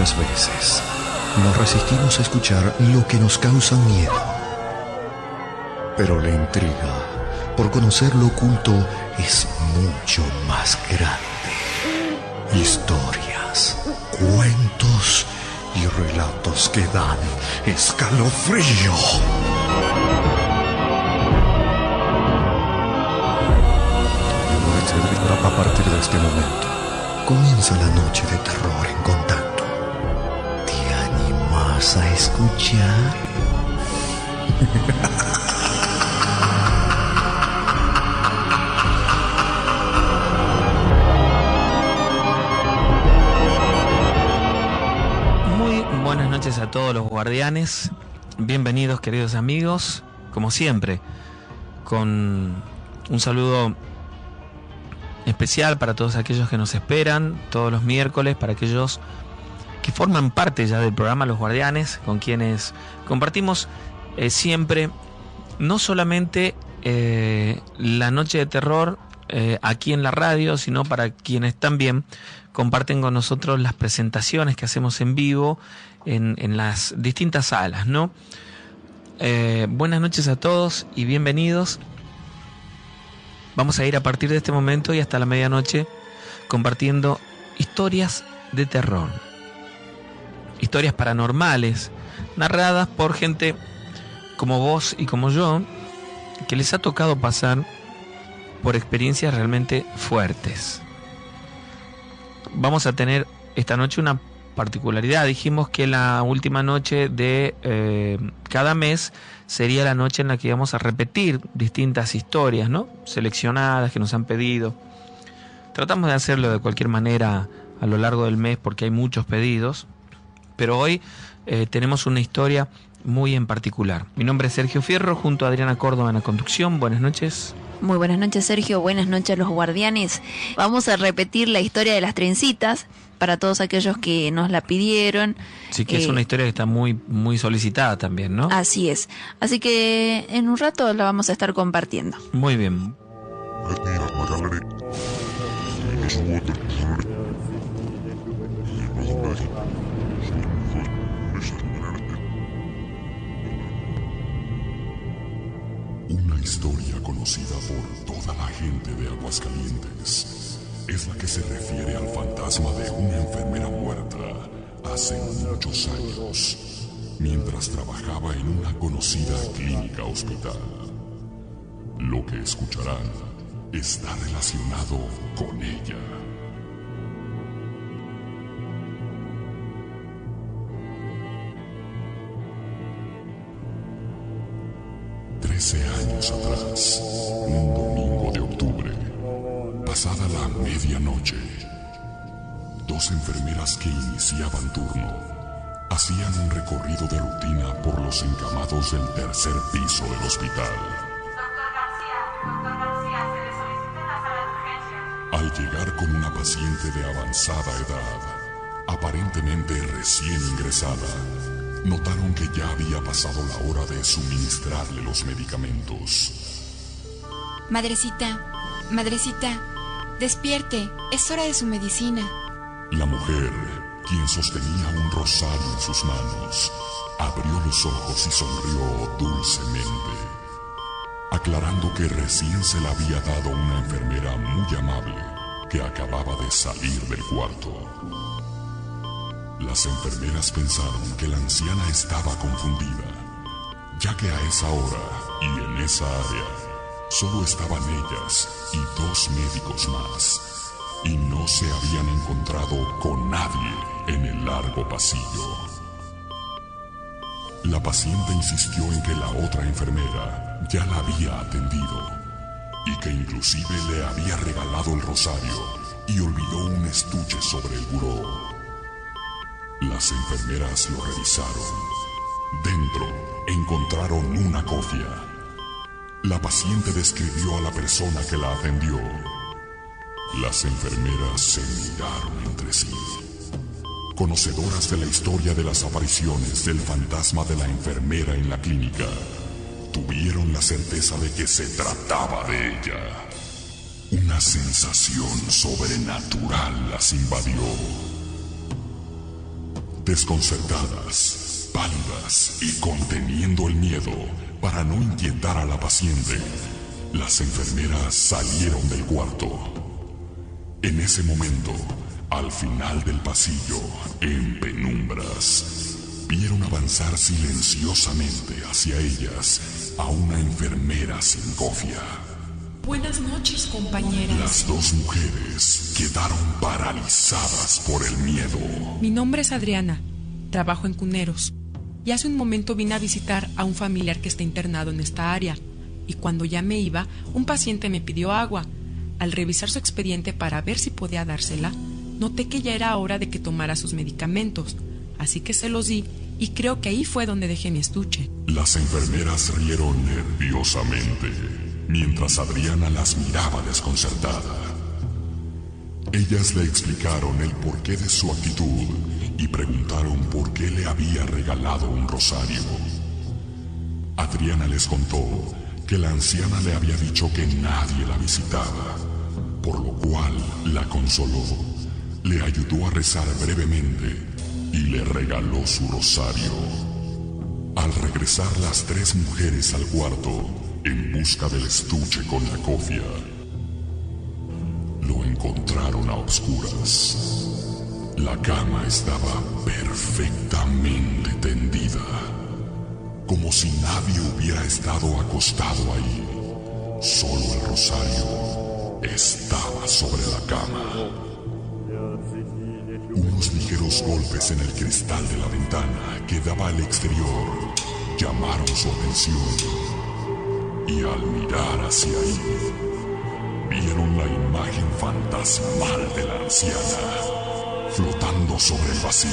Muchas veces nos resistimos a escuchar lo que nos causa miedo. Pero la intriga por conocer lo oculto es mucho más grande. Historias, cuentos y relatos que dan escalofrío. A partir de este momento comienza la noche de terror en Contacto. ¿Te animas a escuchar? Muy buenas noches a todos los guardianes. Bienvenidos, queridos amigos, como siempre, con un saludo especial para todos aquellos que nos esperan todos los miércoles, para aquellos que forman parte ya del programa Los Guardianes, con quienes compartimos siempre, no solamente la noche de terror aquí en la radio, sino para quienes también comparten con nosotros las presentaciones que hacemos en vivo en las distintas salas, ¿no? Buenas noches a todos y bienvenidos. Vamos a ir a partir de este momento y hasta la medianoche compartiendo historias de terror, historias paranormales, narradas por gente como vos y como yo, que les ha tocado pasar por experiencias realmente fuertes. Vamos a tener esta noche una particularidad. Dijimos que la última noche de cada mes sería la noche en la que íbamos a repetir distintas historias, ¿no? Seleccionadas que nos han pedido. Tratamos de hacerlo de cualquier manera a lo largo del mes porque hay muchos pedidos, pero hoy tenemos una historia muy en particular. Mi nombre es Sergio Fierro, junto a Adriana Córdoba en la conducción. Buenas noches. Muy buenas noches, Sergio. Buenas noches a los guardianes. Vamos a repetir la historia de las trencitas para todos aquellos que nos la pidieron. Sí, que es una historia que está muy, muy solicitada también, ¿no? Así es. Así que en un rato la vamos a estar compartiendo. Muy bien. Una historia conocida por toda la gente de Aguascalientes es la que se refiere al fantasma de una enfermera muerta hace muchos años, mientras trabajaba en una conocida clínica hospital. Lo que escucharán está relacionado con ella. Años atrás, un domingo de octubre, pasada la medianoche, dos enfermeras que iniciaban turno hacían un recorrido de rutina por los encamados del tercer piso del hospital. Doctor García, se le solicita en la sala de urgencias. Al llegar con una paciente de avanzada edad, aparentemente recién ingresada, notaron que ya había pasado la hora de suministrarle los medicamentos. Madrecita, despierte, es hora de su medicina. La mujer, quien sostenía un rosario en sus manos, abrió los ojos y sonrió dulcemente, aclarando que recién se la había dado una enfermera muy amable que acababa de salir del cuarto. Las enfermeras pensaron que la anciana estaba confundida, ya que a esa hora y en esa área solo estaban ellas y dos médicos más, y no se habían encontrado con nadie en el largo pasillo. La paciente insistió en que la otra enfermera ya la había atendido y que inclusive le había regalado el rosario y olvidó un estuche sobre el buró. Las enfermeras lo revisaron. Dentro encontraron una cofia. La paciente describió a la persona que la atendió. Las enfermeras se miraron entre sí. Conocedoras de la historia de las apariciones del fantasma de la enfermera en la clínica, tuvieron la certeza de que se trataba de ella. Una sensación sobrenatural las invadió. Desconcertadas, pálidas y conteniendo el miedo para no inquietar a la paciente, las enfermeras salieron del cuarto. En ese momento, al final del pasillo, en penumbras, vieron avanzar silenciosamente hacia ellas a una enfermera sin cofia. Buenas noches, compañeras. Las dos mujeres quedaron paralizadas por el miedo. Mi nombre es Adriana, trabajo en Cuneros, y hace un momento vine a visitar a un familiar que está internado en esta área, y cuando ya me iba, un paciente me pidió agua. Al revisar su expediente para ver si podía dársela, noté que ya era hora de que tomara sus medicamentos, así que se los di y creo que ahí fue donde dejé mi estuche. Las enfermeras rieron nerviosamente mientras Adriana las miraba desconcertada. Ellas le explicaron el porqué de su actitud y preguntaron por qué le había regalado un rosario. Adriana les contó que la anciana le había dicho que nadie la visitaba, por lo cual la consoló, le ayudó a rezar brevemente y le regaló su rosario. Al regresar las tres mujeres al cuarto en busca del estuche con la cofia, lo encontraron a oscuras. La cama estaba perfectamente tendida, como si nadie hubiera estado acostado ahí. Solo el rosario estaba sobre la cama. Unos ligeros golpes en el cristal de la ventana que daba al exterior llamaron su atención. Y al mirar hacia ahí, vieron la imagen fantasmal de la anciana, flotando sobre el vacío,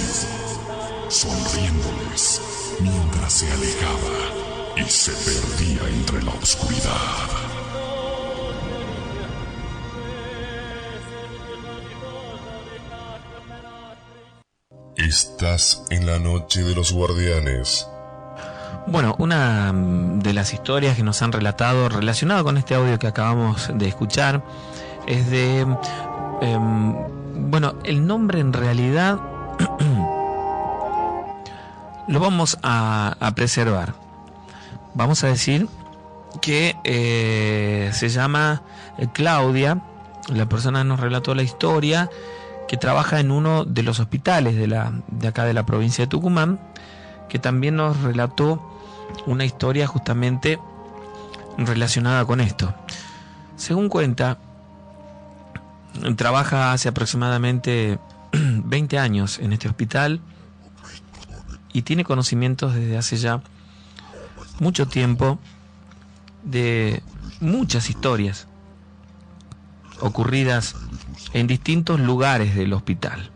sonriéndoles mientras se alejaba y se perdía entre la oscuridad. Estás en la noche de los guardianes. Bueno, una de las historias que nos han relatado relacionado con este audio que acabamos de escuchar es de... bueno, el nombre en realidad lo vamos a preservar. Vamos a decir que se llama Claudia, la persona que nos relató la historia, que trabaja en uno de los hospitales de acá de la provincia de Tucumán, que también nos relató una historia justamente relacionada con esto. Según cuenta, trabaja hace aproximadamente 20 años en este hospital y tiene conocimientos desde hace ya mucho tiempo de muchas historias ocurridas en distintos lugares del hospital.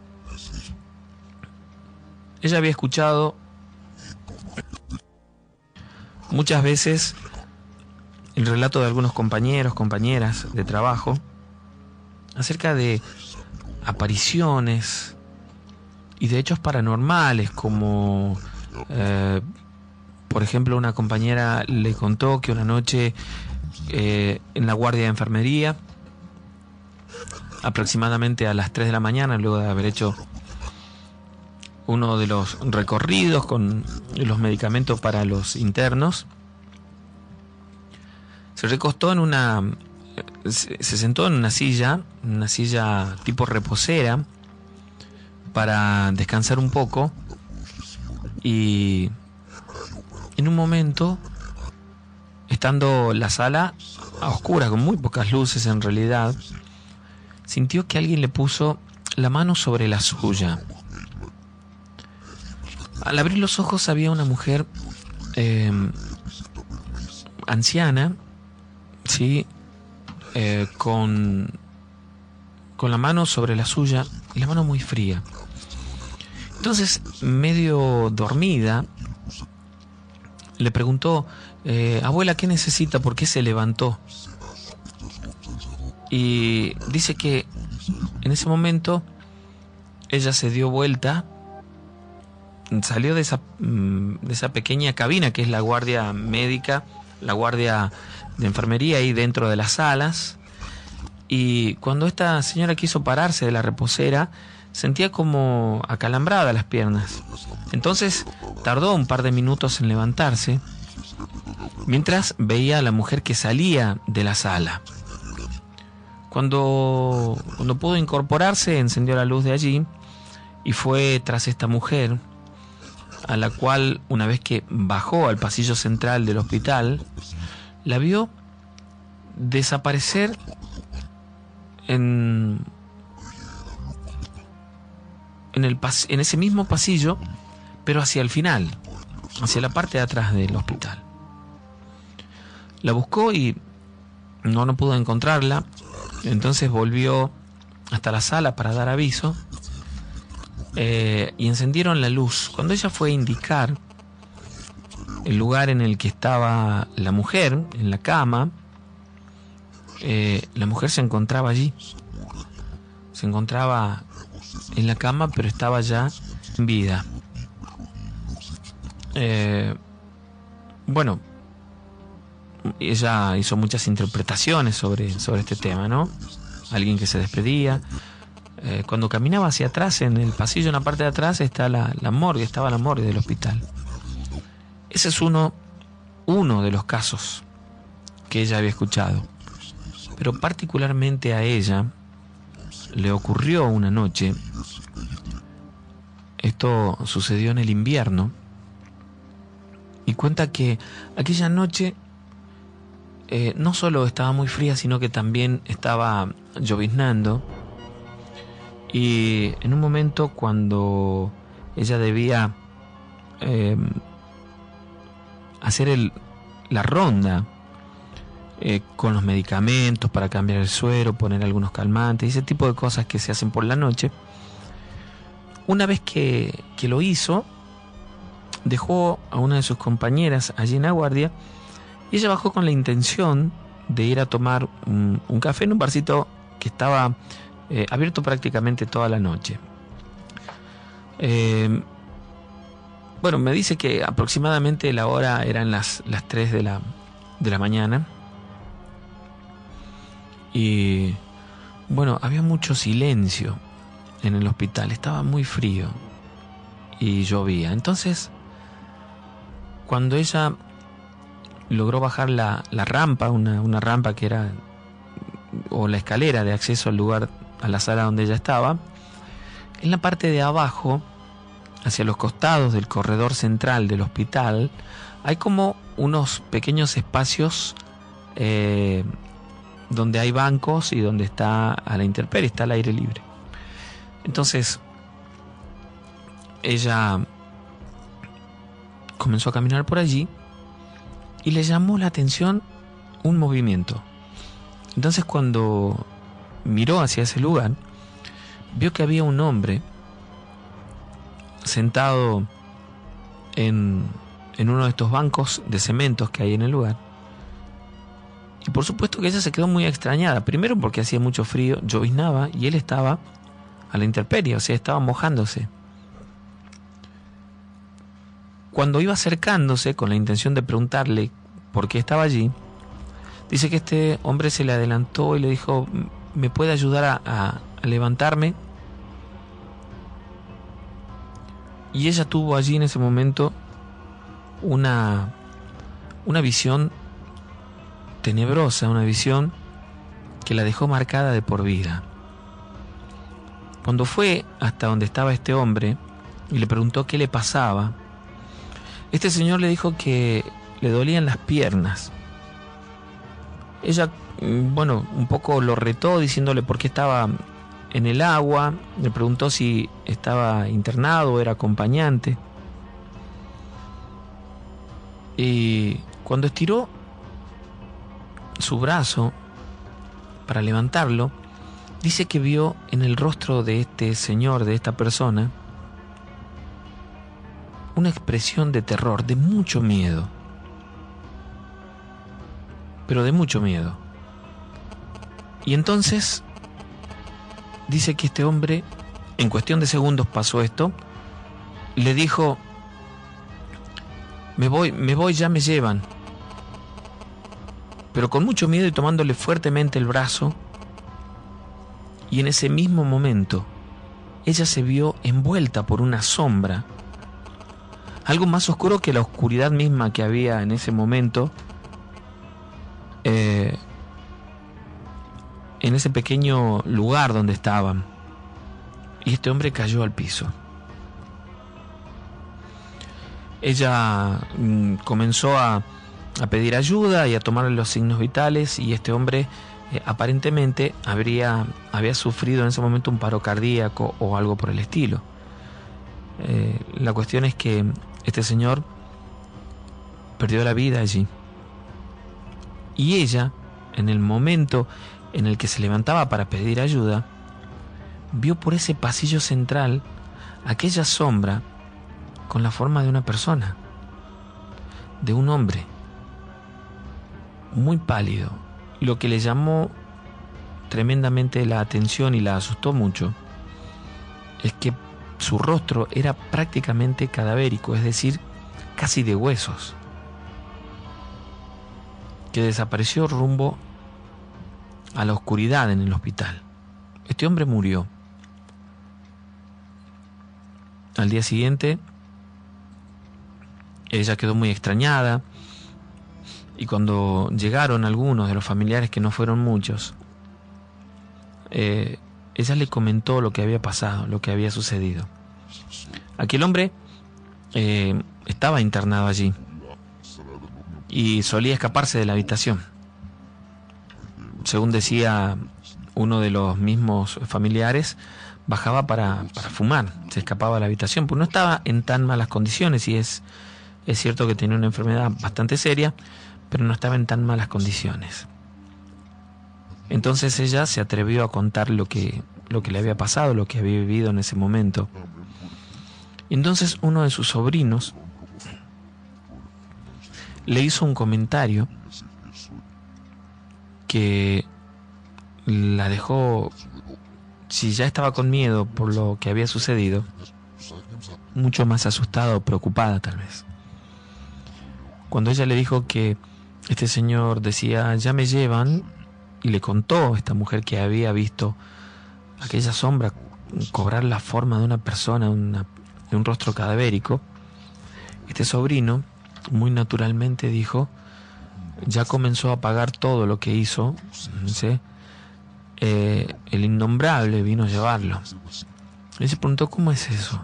Ella había escuchado muchas veces el relato de algunos compañeros, compañeras de trabajo acerca de apariciones y de hechos paranormales, como por ejemplo una compañera le contó que una noche en la guardia de enfermería, aproximadamente a las 3 de la mañana, luego de haber hecho uno de los recorridos con los medicamentos para los internos, se recostó en se sentó en una silla tipo reposera para descansar un poco, y en un momento, estando la sala a oscuras con muy pocas luces en realidad, sintió que alguien le puso la mano sobre la suya. Al abrir los ojos había una mujer anciana, ¿sí? Con la mano sobre la suya y la mano muy fría. Entonces, medio dormida, le preguntó: abuela, ¿qué necesita? ¿Por qué se levantó? Y dice que en ese momento ella se dio vuelta, salió de esa pequeña cabina que es la guardia médica, la guardia de enfermería ahí dentro de las salas, y cuando esta señora quiso pararse de la reposera, sentía como acalambrada las piernas. Entonces tardó un par de minutos en levantarse, mientras veía a la mujer que salía de la sala. Cuando pudo incorporarse, encendió la luz de allí y fue tras esta mujer, a la cual, una vez que bajó al pasillo central del hospital, la vio desaparecer en ese mismo pasillo, pero hacia el final, hacia la parte de atrás del hospital. La buscó y no pudo encontrarla. Entonces volvió hasta la sala para dar aviso, y encendieron la luz. Cuando ella fue a indicar el lugar en el que estaba la mujer, en la cama, la mujer se encontraba allí. Se encontraba en la cama, pero estaba ya en vida. Bueno, ella hizo muchas interpretaciones sobre este tema, ¿no? Alguien que se despedía. Cuando caminaba hacia atrás, en el pasillo, en la parte de atrás, está la morgue, estaba la morgue del hospital. Ese es uno de los casos que ella había escuchado. Pero particularmente a ella le ocurrió una noche. Esto sucedió en el invierno. Y cuenta que aquella noche no solo estaba muy fría, sino que también estaba lloviznando. Y en un momento, cuando ella debía hacer la ronda con los medicamentos para cambiar el suero, poner algunos calmantes, ese tipo de cosas que se hacen por la noche, una vez que lo hizo, dejó a una de sus compañeras allí en la guardia, y ella bajó con la intención de ir a tomar un café en un barcito que estaba abierto prácticamente toda la noche. Bueno, me dice que aproximadamente la hora eran las 3 de la mañana. Y bueno, había mucho silencio en el hospital, estaba muy frío y llovía. Entonces, cuando ella logró bajar la rampa, una rampa que era, o la escalera de acceso al lugar, a la sala donde ella estaba, en la parte de abajo, hacia los costados del corredor central del hospital, hay como unos pequeños espacios donde hay bancos y donde está a la intemperie, está al aire libre. Entonces ella comenzó a caminar por allí y le llamó la atención un movimiento. Entonces, cuando miró hacia ese lugar, vio que había un hombre sentado en uno de estos bancos de cementos que hay en el lugar. Y por supuesto que ella se quedó muy extrañada. Primero porque hacía mucho frío, lloviznaba y él estaba a la intemperie, o sea, estaba mojándose. Cuando iba acercándose con la intención de preguntarle por qué estaba allí, dice que este hombre se le adelantó y le dijo: ¿me puede ayudar a levantarme? Y ella tuvo allí en ese momento una visión tenebrosa, una visión que la dejó marcada de por vida. Cuando fue hasta donde estaba este hombre y le preguntó qué le pasaba, este señor le dijo que le dolían las piernas. Ella, bueno, un poco lo retó diciéndole por qué estaba en el agua, le preguntó si estaba internado o era acompañante. Y cuando estiró su brazo para levantarlo, dice que vio en el rostro de este señor, de esta persona, una expresión de terror, de mucho miedo. Pero de mucho miedo. Y entonces dice que este hombre, en cuestión de segundos pasó esto, le dijo: me voy, ya me llevan. Pero con mucho miedo y tomándole fuertemente el brazo. Y en ese mismo momento, ella se vio envuelta por una sombra, algo más oscuro que la oscuridad misma que había en ese momento, en ese pequeño lugar donde estaban. Y este hombre cayó al piso. Ella comenzó a pedir ayuda y a tomarle los signos vitales, y este hombre aparentemente había sufrido en ese momento un paro cardíaco o algo por el estilo. La cuestión es que este señor perdió la vida allí, y ella, en el momento en el que se levantaba para pedir ayuda, vio por ese pasillo central aquella sombra con la forma de una persona, de un hombre muy pálido. Lo que le llamó tremendamente la atención y la asustó mucho es que su rostro era prácticamente cadavérico, es decir, casi de huesos, que desapareció rumbo a la oscuridad en el hospital. Este hombre murió. Al día siguiente, ella quedó muy extrañada, y cuando llegaron algunos de los familiares, que no fueron muchos, ella le comentó lo que había pasado, lo que había sucedido. Aquel hombre estaba internado allí y solía escaparse de la habitación. Según decía uno de los mismos familiares, bajaba para fumar, se escapaba de la habitación, pues no estaba en tan malas condiciones, y es cierto que tenía una enfermedad bastante seria, pero no estaba en tan malas condiciones. Entonces ella se atrevió a contar lo que le había pasado, lo que había vivido en ese momento. Y entonces uno de sus sobrinos le hizo un comentario que la dejó, si ya estaba con miedo por lo que había sucedido, mucho más asustada o preocupada tal vez. Cuando ella le dijo que este señor decía, ya me llevan, y le contó a esta mujer que había visto aquella sombra cobrar la forma de una persona, de un rostro cadavérico, este sobrino muy naturalmente dijo, ya comenzó a pagar todo lo que hizo, ¿sí? El innombrable vino a llevarlo. Y se preguntó, ¿cómo es eso?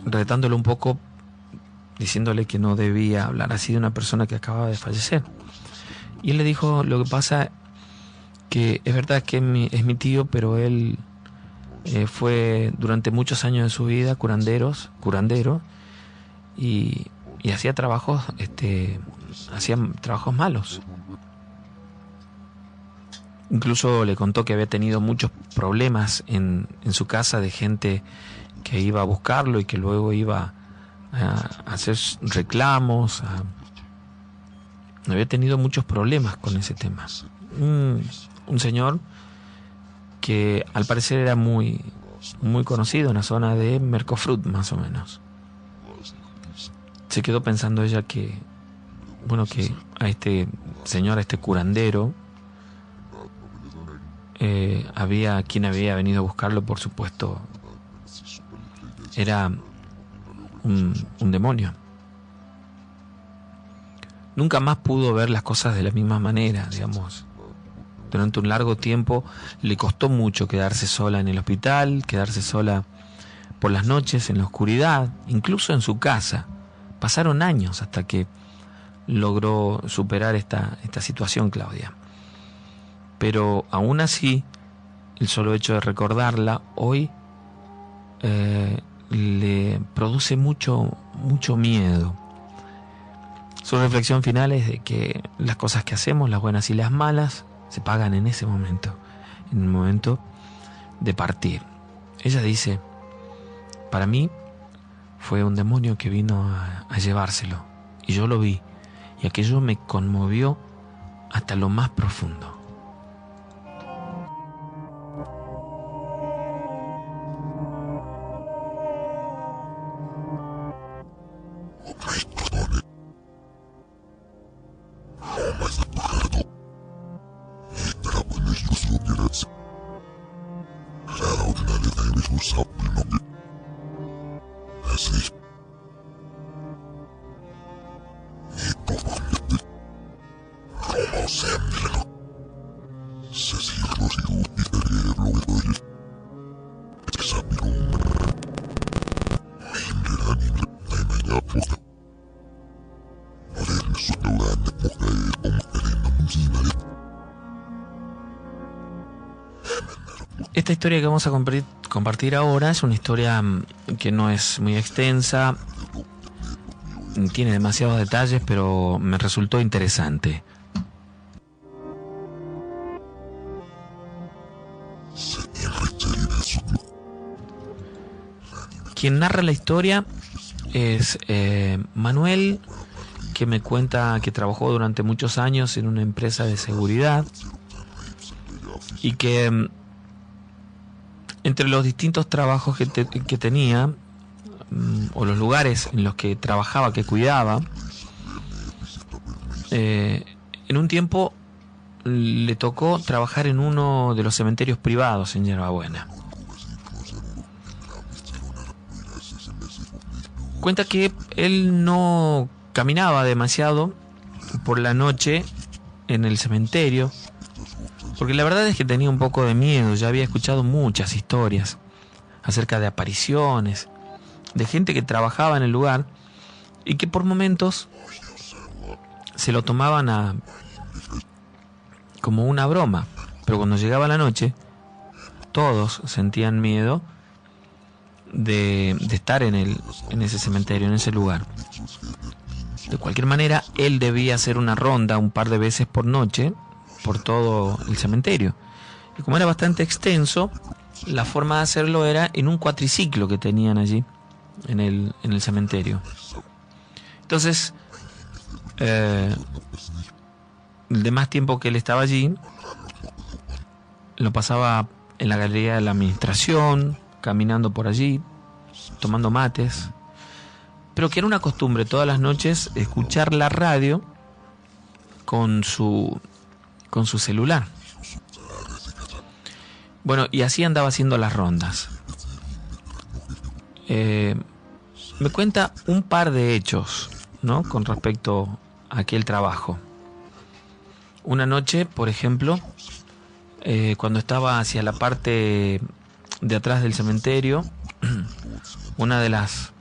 Retándolo un poco, diciéndole que no debía hablar así de una persona que acababa de fallecer. Y él le dijo, lo que pasa que es verdad que es mi tío, pero él fue durante muchos años de su vida curandero, y hacía trabajos malos. Incluso le contó que había tenido muchos problemas en su casa de gente que iba a buscarlo y que luego iba a hacer reclamos. Había tenido muchos problemas con ese tema. Un señor que al parecer era muy, muy conocido en la zona de Mercofrut, más o menos. Se quedó pensando ella que a este señor, a este curandero, quien había venido a buscarlo, por supuesto, era un demonio. Nunca más pudo ver las cosas de la misma manera, digamos. Durante un largo tiempo le costó mucho quedarse sola en el hospital, quedarse sola por las noches en la oscuridad, incluso en su casa. Pasaron años hasta que logró superar esta situación, Claudia. Pero aún así, el solo hecho de recordarla hoy le produce mucho miedo. Su reflexión final es de que las cosas que hacemos, las buenas y las malas, se pagan en ese momento, en el momento de partir. Ella dice, para mí fue un demonio que vino a llevárselo, y yo lo vi, y aquello me conmovió hasta lo más profundo. Esta historia que vamos a compartir ahora es una historia que no es muy extensa, tiene demasiados detalles, pero me resultó interesante. Quien narra la historia es Manuel, que me cuenta que trabajó durante muchos años en una empresa de seguridad y que entre los distintos trabajos que tenía, o los lugares en los que trabajaba, que cuidaba, en un tiempo le tocó trabajar en uno de los cementerios privados en Yerba Buena. Cuenta que él no caminaba demasiado por la noche en el cementerio, porque la verdad es que tenía un poco de miedo. Ya había escuchado muchas historias acerca de apariciones, de gente que trabajaba en el lugar y que por momentos se lo tomaban como una broma, pero cuando llegaba la noche todos sentían miedo de estar en ese cementerio, en ese lugar. De cualquier manera, él debía hacer una ronda un par de veces por noche por todo el cementerio. Y como era bastante extenso, la forma de hacerlo era en un cuatriciclo que tenían allí en el cementerio. Entonces, el demás tiempo que él estaba allí lo pasaba en la galería de la administración, caminando por allí, tomando mates, pero que era una costumbre todas las noches escuchar la radio con su celular. Bueno, y así andaba haciendo las rondas. Me cuenta un par de hechos, ¿no?, con respecto a aquel trabajo. Una noche, por ejemplo, cuando estaba hacia la parte de atrás del cementerio, una de las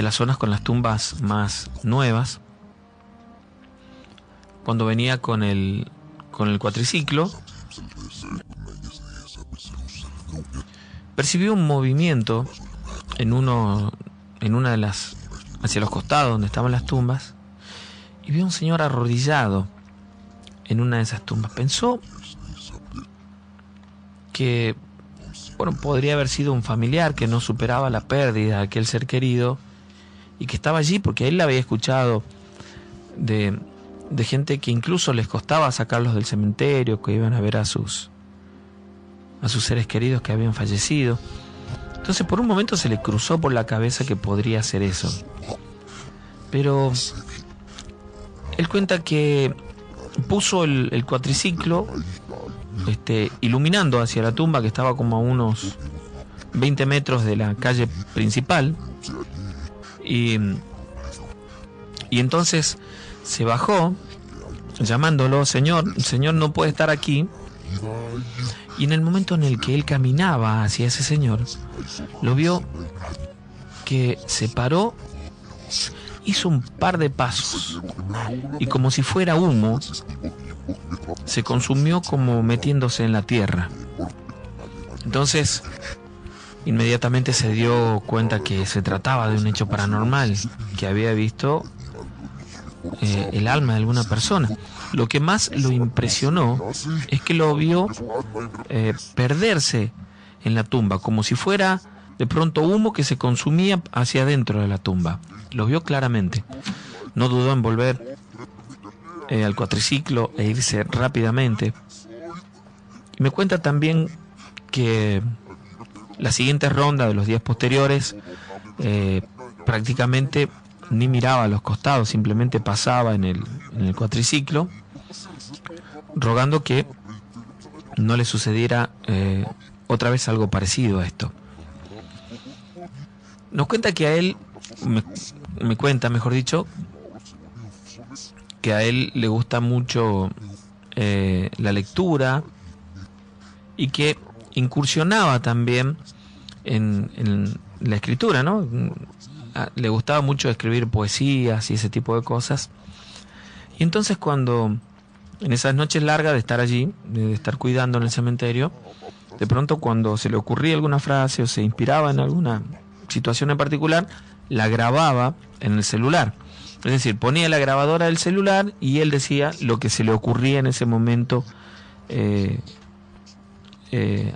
zonas con las tumbas más nuevas, cuando venía con el cuatriciclo, percibió un movimiento en una de las, hacia los costados donde estaban las tumbas, y vio un señor arrodillado en una de esas tumbas. Pensó que, bueno, podría haber sido un familiar que no superaba la pérdida de aquel ser querido y que estaba allí porque él la había escuchado de gente que incluso les costaba sacarlos del cementerio, que iban a ver a sus seres queridos que habían fallecido. Entonces por un momento se le cruzó por la cabeza que podría ser eso. Pero él cuenta que puso el cuatriciclo iluminando hacia la tumba, que estaba como a unos 20 metros de la calle principal, y entonces se bajó llamándolo: señor, no puede estar aquí. Y en el momento en el que él caminaba hacia ese señor, lo vio que se paró, hizo un par de pasos y, como si fuera humo, se consumió como metiéndose en la tierra. Entonces inmediatamente se dio cuenta que se trataba de un hecho paranormal, que había visto el alma de alguna persona. Lo que más lo impresionó es que lo vio perderse en la tumba, como si fuera de pronto humo que se consumía hacia adentro de la tumba. Lo vio claramente. No dudó en volver al cuatriciclo e irse rápidamente. Y me cuenta también que la siguiente ronda de los días posteriores prácticamente ni miraba a los costados, simplemente pasaba en el cuatriciclo, rogando que no le sucediera otra vez algo parecido a esto. Nos cuenta que a él, me cuenta, mejor dicho, que a él le gusta mucho la lectura y que incursionaba también en la escritura, ¿no? Le gustaba mucho escribir poesías y ese tipo de cosas. Y entonces cuando, en esas noches largas de estar allí, de estar cuidando en el cementerio, de pronto cuando se le ocurría alguna frase o se inspiraba en alguna situación en particular, la grababa en el celular. Es decir, ponía la grabadora del celular y él decía lo que se le ocurría en ese momento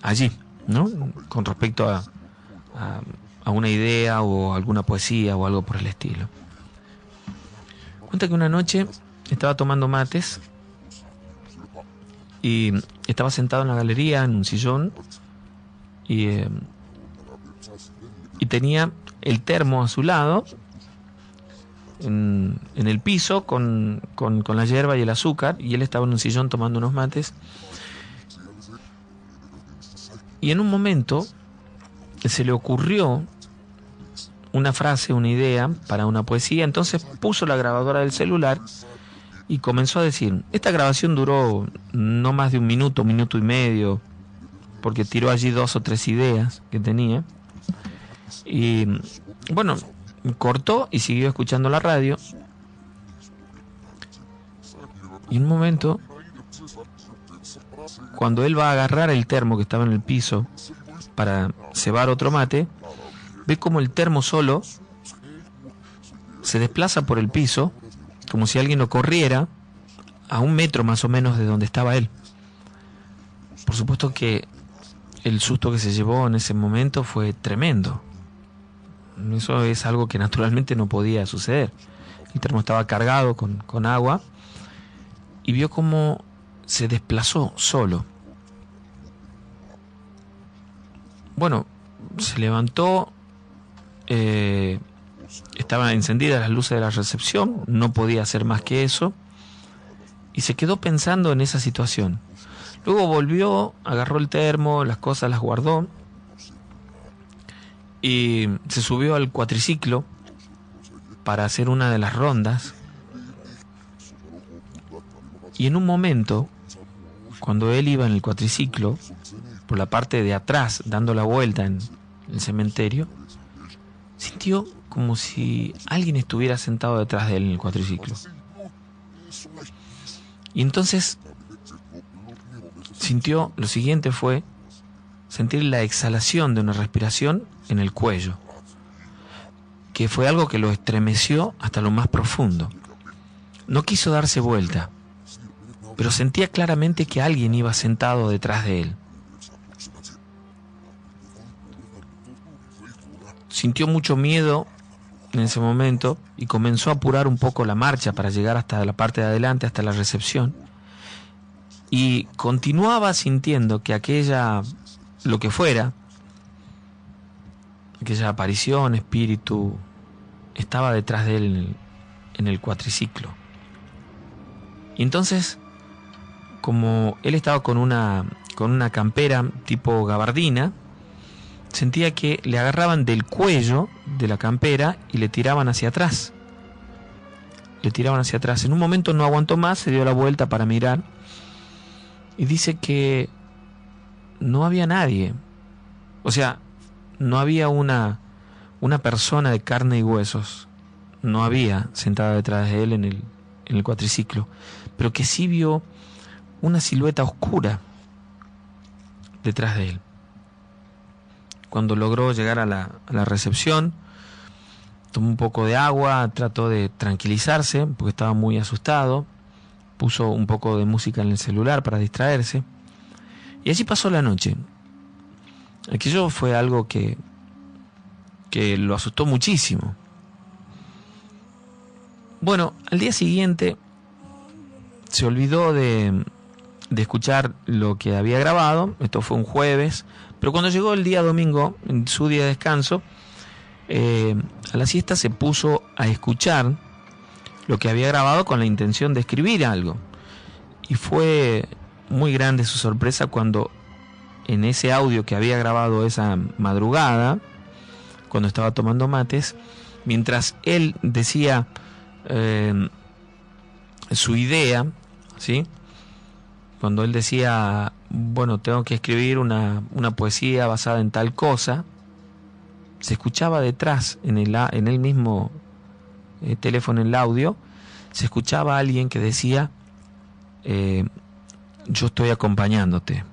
allí, ¿no? Con respecto a una idea o alguna poesía o algo por el estilo. Cuenta que una noche estaba tomando mates y estaba sentado en la galería en un sillón y tenía el termo a su lado en el piso con la hierba y el azúcar, y él estaba en un sillón tomando unos mates, y en un momento se le ocurrió una frase, una idea para una poesía. Entonces puso la grabadora del celular y comenzó a decir. Esta grabación duró no más de un minuto y medio, porque tiró allí 2 o 3 ideas que tenía. Y bueno, cortó y siguió escuchando la radio. Y en un momento, cuando él va a agarrar el termo que estaba en el piso para cebar otro mate, ve como el termo solo se desplaza por el piso, como si alguien lo corriera a 1 metro más o menos de donde estaba él. Por supuesto que el susto que se llevó en ese momento fue tremendo. Eso es algo que naturalmente no podía suceder. El termo estaba cargado con agua y vio cómo se desplazó solo. Bueno, se levantó, estaban encendidas las luces de la recepción, no podía hacer más que eso, y se quedó pensando en esa situación. Luego volvió, agarró el termo, las cosas las guardó y se subió al cuatriciclo para hacer una de las rondas. Y en un momento, cuando él iba en el cuatriciclo, por la parte de atrás, dando la vuelta en el cementerio, sintió como si alguien estuviera sentado detrás de él en el cuatriciclo. Y entonces sintió, lo siguiente fue sentir la exhalación de una respiración en el cuello, que fue algo que lo estremeció hasta lo más profundo. No quiso darse vuelta, pero sentía claramente que alguien iba sentado detrás de él. Sintió mucho miedo en ese momento y comenzó a apurar un poco la marcha para llegar hasta la parte de adelante, hasta la recepción. Y continuaba sintiendo que aquella, lo que fuera, aquella aparición, espíritu, estaba detrás de él en el cuatriciclo. Y entonces, como él estaba con una campera tipo gabardina, sentía que le agarraban del cuello de la campera y le tiraban hacia atrás. En un momento no aguantó más, se dio la vuelta para mirar y dice que no había nadie. O sea, no había una persona de carne y huesos. No había sentada detrás de él en el cuatriciclo. Pero que sí vio una silueta oscura detrás de él. Cuando logró llegar a la recepción, tomó un poco de agua, trató de tranquilizarse porque estaba muy asustado, puso un poco de música en el celular para distraerse, y allí pasó la noche. Aquello fue algo que lo asustó muchísimo. Bueno, al día siguiente se olvidó de escuchar lo que había grabado. Esto fue un jueves, pero cuando llegó el día domingo, en su día de descanso, a la siesta se puso a escuchar lo que había grabado con la intención de escribir algo. Y fue muy grande su sorpresa cuando en ese audio que había grabado esa madrugada, cuando estaba tomando mates, mientras él decía su idea, ¿sí?, cuando él decía, bueno, tengo que escribir una poesía basada en tal cosa, se escuchaba detrás, en el mismo teléfono, en el audio, se escuchaba a alguien que decía, yo estoy acompañándote.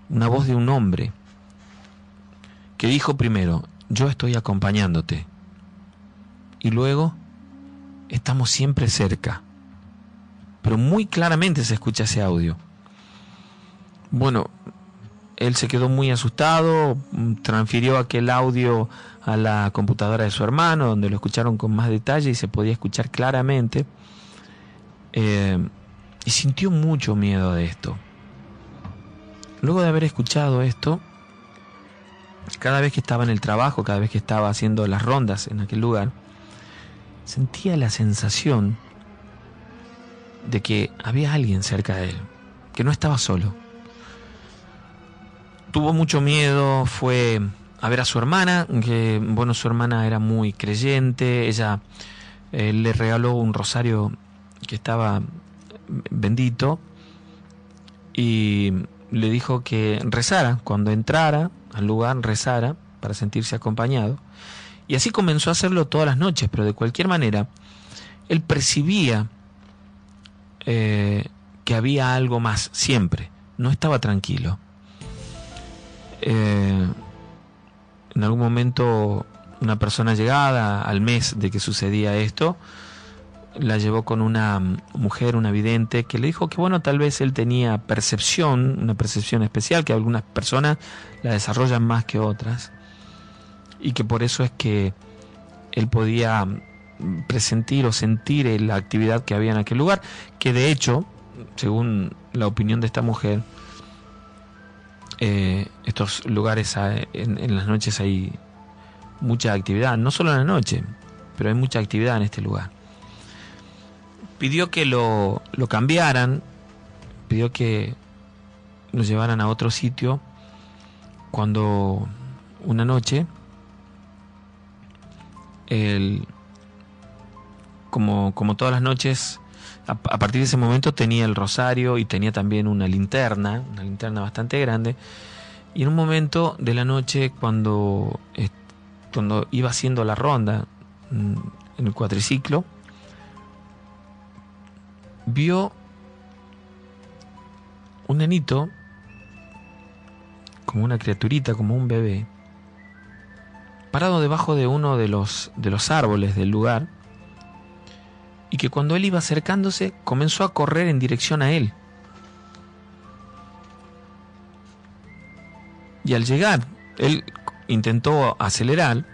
Una voz de un hombre que dijo primero, yo estoy acompañándote. Y luego, estamos siempre cerca. Pero muy claramente se escucha ese audio. Bueno, él se quedó muy asustado, transfirió aquel audio a la computadora de su hermano, donde lo escucharon con más detalle y se podía escuchar claramente. Y sintió mucho miedo de esto. Luego de haber escuchado esto, cada vez que estaba en el trabajo, cada vez que estaba haciendo las rondas en aquel lugar, sentía la sensación de que había alguien cerca de él, que no estaba solo. Tuvo mucho miedo, fue a ver a su hermana, que bueno, su hermana era muy creyente, ella le regaló un rosario que estaba bendito y le dijo que rezara, cuando entrara al lugar rezara para sentirse acompañado, y así comenzó a hacerlo todas las noches, pero de cualquier manera él percibía que había algo más siempre, no estaba tranquilo. En algún momento una persona llegada al mes de que sucedía esto la llevó con una mujer, una vidente, que le dijo que bueno, tal vez él tenía percepción, una percepción especial, que algunas personas la desarrollan más que otras, y que por eso es que él podía presentir o sentir la actividad que había en aquel lugar, que de hecho, según la opinión de esta mujer, estos lugares en las noches hay mucha actividad, no solo en la noche, pero hay mucha actividad en este lugar. Pidió que lo cambiaran, pidió que lo llevaran a otro sitio, cuando una noche él, como todas las noches, a partir de ese momento tenía el rosario y tenía también una linterna bastante grande, y en un momento de la noche, cuando iba haciendo la ronda en el cuatriciclo, vio un nenito, como una criaturita, como un bebé, parado debajo de uno de los árboles del lugar, y que cuando él iba acercándose comenzó a correr en dirección a él. Y al llegar, él intentó acelerar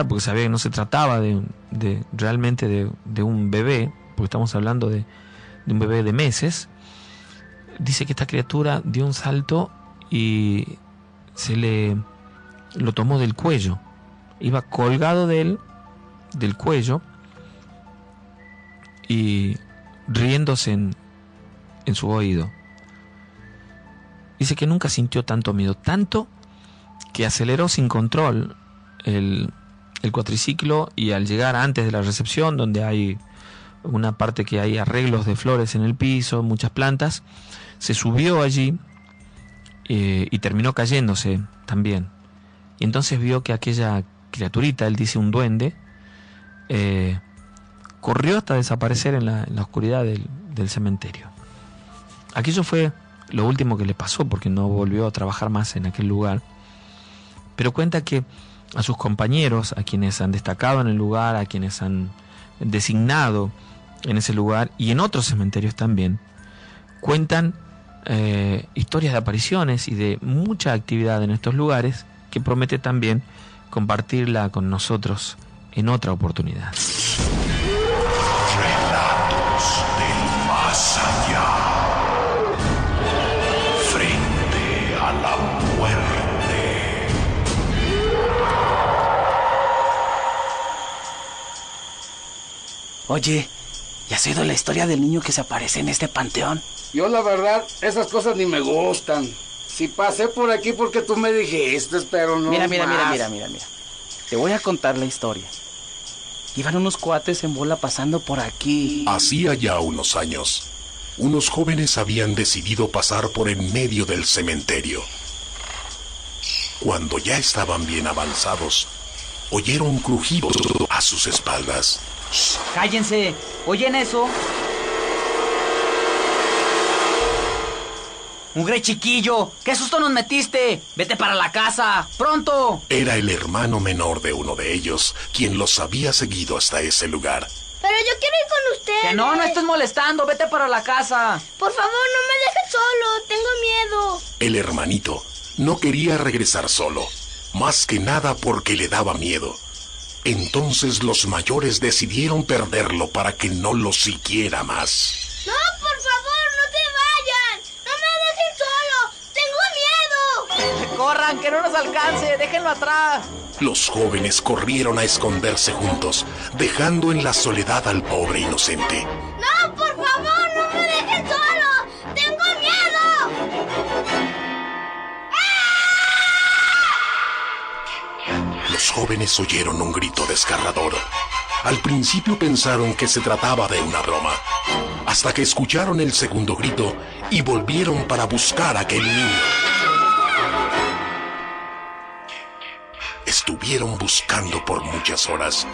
porque sabía que no se trataba realmente de un bebé, porque estamos hablando de un bebé de meses. Dice que esta criatura dio un salto y lo tomó del cuello. Iba colgado de él, del cuello, y riéndose en su oído. Dice que nunca sintió tanto miedo, tanto que aceleró sin control el cuatriciclo, y al llegar antes de la recepción, donde hay una parte que hay arreglos de flores en el piso, muchas plantas, se subió allí y terminó cayéndose también. Y entonces vio que aquella criaturita, él dice un duende, corrió hasta desaparecer en la oscuridad del cementerio. Aquello fue lo último que le pasó, porque no volvió a trabajar más en aquel lugar. Pero cuenta que a sus compañeros, a quienes han destacado en el lugar, a quienes han designado en ese lugar y en otros cementerios también, cuentan historias de apariciones y de mucha actividad en estos lugares, que promete también compartirla con nosotros en otra oportunidad. Relatos del más allá. Frente a la muerte. Oye, ¿ya has oído la historia del niño que se aparece en este panteón? Yo la verdad, esas cosas ni me gustan. Si pasé por aquí porque tú me dijiste, pero no. Mira. Te voy a contar la historia. Iban unos cuates en bola pasando por aquí. Hacía ya unos años, unos jóvenes habían decidido pasar por en medio del cementerio. Cuando ya estaban bien avanzados, oyeron crujidos a sus espaldas. ¡Cállense! ¿Oyen eso? ¡Mugre chiquillo! ¿Qué susto nos metiste? ¡Vete para la casa! ¡Pronto! Era el hermano menor de uno de ellos, quien los había seguido hasta ese lugar. Pero yo quiero ir con ustedes. ¡Que no estés molestando! ¡Vete para la casa! Por favor, no me dejes solo. Tengo miedo. El hermanito no quería regresar solo, más que nada porque le daba miedo. Entonces los mayores decidieron perderlo para que no lo siguiera más. No, por favor, no te vayan. No me dejen solo. Tengo miedo. ¡Corran, que no nos alcance! ¡Déjenlo atrás! Los jóvenes corrieron a esconderse juntos, dejando en la soledad al pobre inocente. No, por favor, no me dejen solo. Tengo miedo. Los jóvenes oyeron un grito desgarrador. Al principio pensaron que se trataba de una broma, hasta que escucharon el segundo grito y volvieron para buscar a aquel niño. Estuvieron buscando por muchas horas.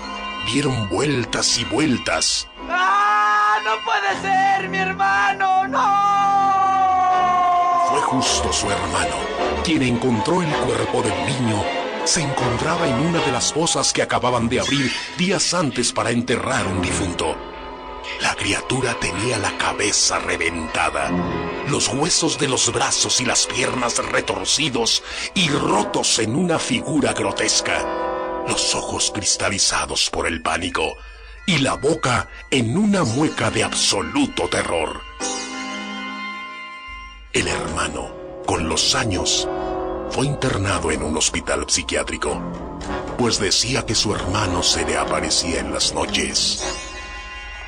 Dieron vueltas y vueltas. ¡Ah! ¡No puede ser, mi hermano! ¡No! Fue justo su hermano quien encontró el cuerpo del niño. Se encontraba en una de las fosas que acababan de abrir días antes para enterrar un difunto. La criatura tenía la cabeza reventada, los huesos de los brazos y las piernas retorcidos y rotos en una figura grotesca, los ojos cristalizados por el pánico y la boca en una mueca de absoluto terror. El hermano, con los años, fue internado en un hospital psiquiátrico, pues decía que su hermano se le aparecía en las noches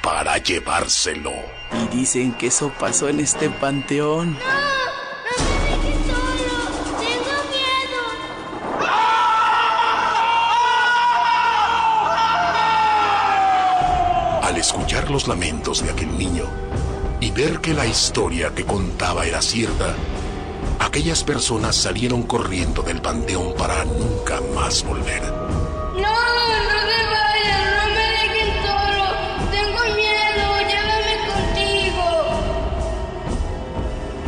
para llevárselo. Y dicen que eso pasó en este panteón. No me dejes solo. Tengo miedo. Al escuchar los lamentos de aquel niño y ver que la historia que contaba era cierta, aquellas personas salieron corriendo del panteón para nunca más volver. No te vayas, no me dejes solo. Tengo miedo, llévame contigo.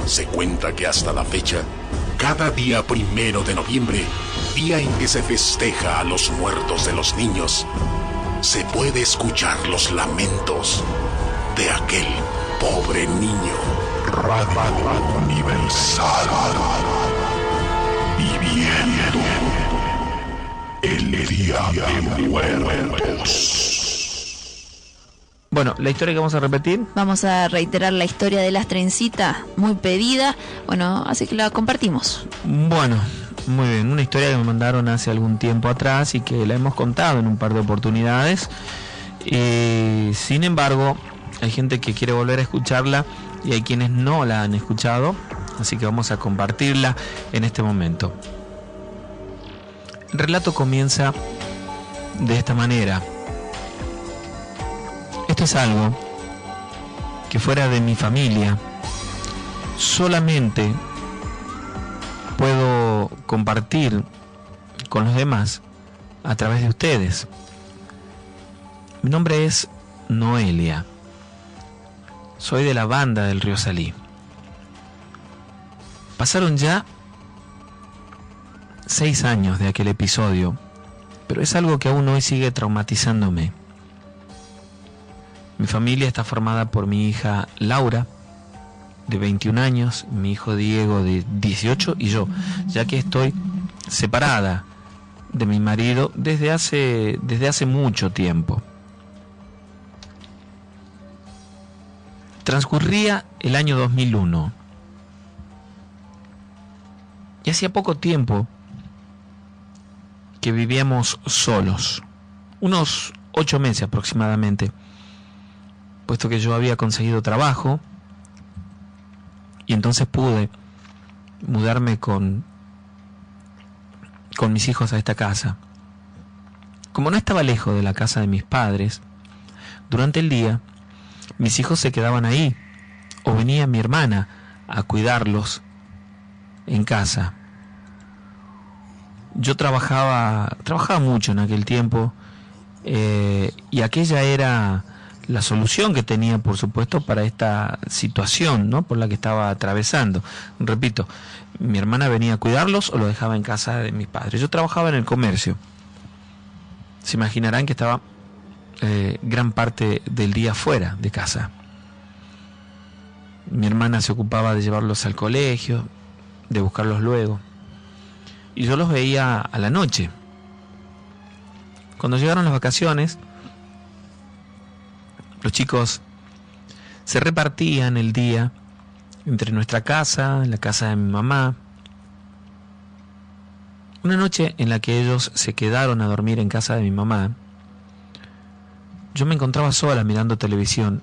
Se cuenta que hasta la fecha, cada día 1 de noviembre, día en que se festeja a los muertos de los niños, se puede escuchar los lamentos de aquel pobre niño. Radio Universal. Viviendo el Día de Muertos. Bueno, la historia que vamos a repetir. Vamos a reiterar la historia de las trencitas, muy pedida. Bueno, así que la compartimos. Bueno, muy bien. Una historia que me mandaron hace algún tiempo atrás y que la hemos contado en un par de oportunidades. Sin embargo, hay gente que quiere volver a escucharla y hay quienes no la han escuchado, así que vamos a compartirla en este momento. El relato comienza de esta manera. Esto es algo que fuera de mi familia solamente puedo compartir con los demás a través de ustedes. Mi nombre es Noelia. Soy de la banda del Río Salí. Pasaron ya 6 años de aquel episodio, pero es algo que aún hoy sigue traumatizándome. Mi familia está formada por mi hija Laura, de 21 años, mi hijo Diego, de 18, y yo, ya que estoy separada de mi marido desde hace mucho tiempo. Transcurría el año 2001 y hacía poco tiempo que vivíamos solos, unos 8 meses aproximadamente, puesto que yo había conseguido trabajo y entonces pude mudarme con mis hijos a esta casa. Como no estaba lejos de la casa de mis padres, durante el día mis hijos se quedaban ahí, o venía mi hermana a cuidarlos en casa. Yo trabajaba mucho en aquel tiempo, y aquella era la solución que tenía, por supuesto, para esta situación, ¿no?, por la que estaba atravesando. Repito, mi hermana venía a cuidarlos o lo dejaba en casa de mis padres. Yo trabajaba en el comercio. Se imaginarán que estaba gran parte del día fuera de casa. Mi hermana se ocupaba de llevarlos al colegio, de buscarlos luego, y yo los veía a la noche. Cuando llegaron las vacaciones, los chicos se repartían el día entre nuestra casa, la casa de mi mamá. Una noche en la que ellos se quedaron a dormir en casa de mi mamá, yo me encontraba sola mirando televisión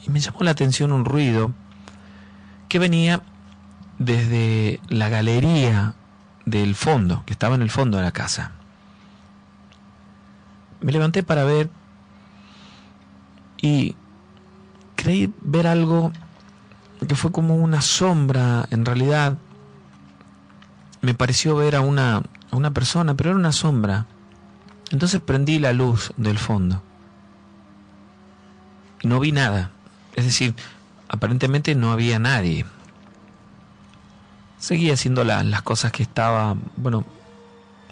y me llamó la atención un ruido que venía desde la galería del fondo, que estaba en el fondo de la casa. Me levanté para ver y creí ver algo que fue como una sombra. En realidad me pareció ver a una persona, pero era una sombra. Entonces prendí la luz del fondo y no vi nada. Es decir, aparentemente no había nadie. Seguí haciendo las cosas que estaba,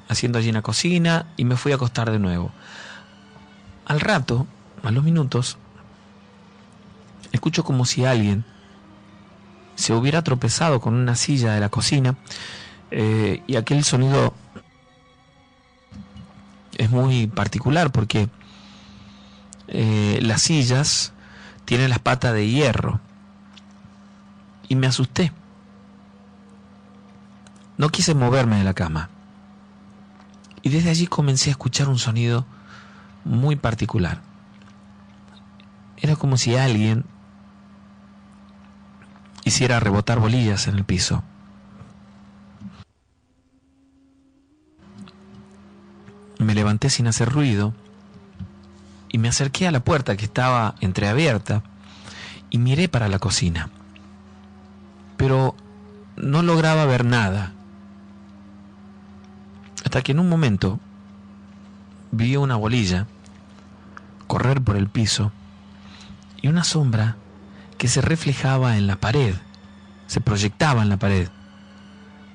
haciendo allí en la cocina, y me fui a acostar de nuevo. Al rato, a los minutos, escucho como si alguien se hubiera tropezado con una silla de la cocina, y aquel sonido es muy particular porque las sillas tienen las patas de hierro, y me asusté. No quise moverme de la cama, y desde allí comencé a escuchar un sonido muy particular. Era como si alguien hiciera rebotar bolillas en el piso. Me levanté sin hacer ruido y me acerqué a la puerta que estaba entreabierta y miré para la cocina, pero no lograba ver nada, hasta que en un momento vi una bolilla correr por el piso y una sombra que se reflejaba en la pared, se proyectaba en la pared,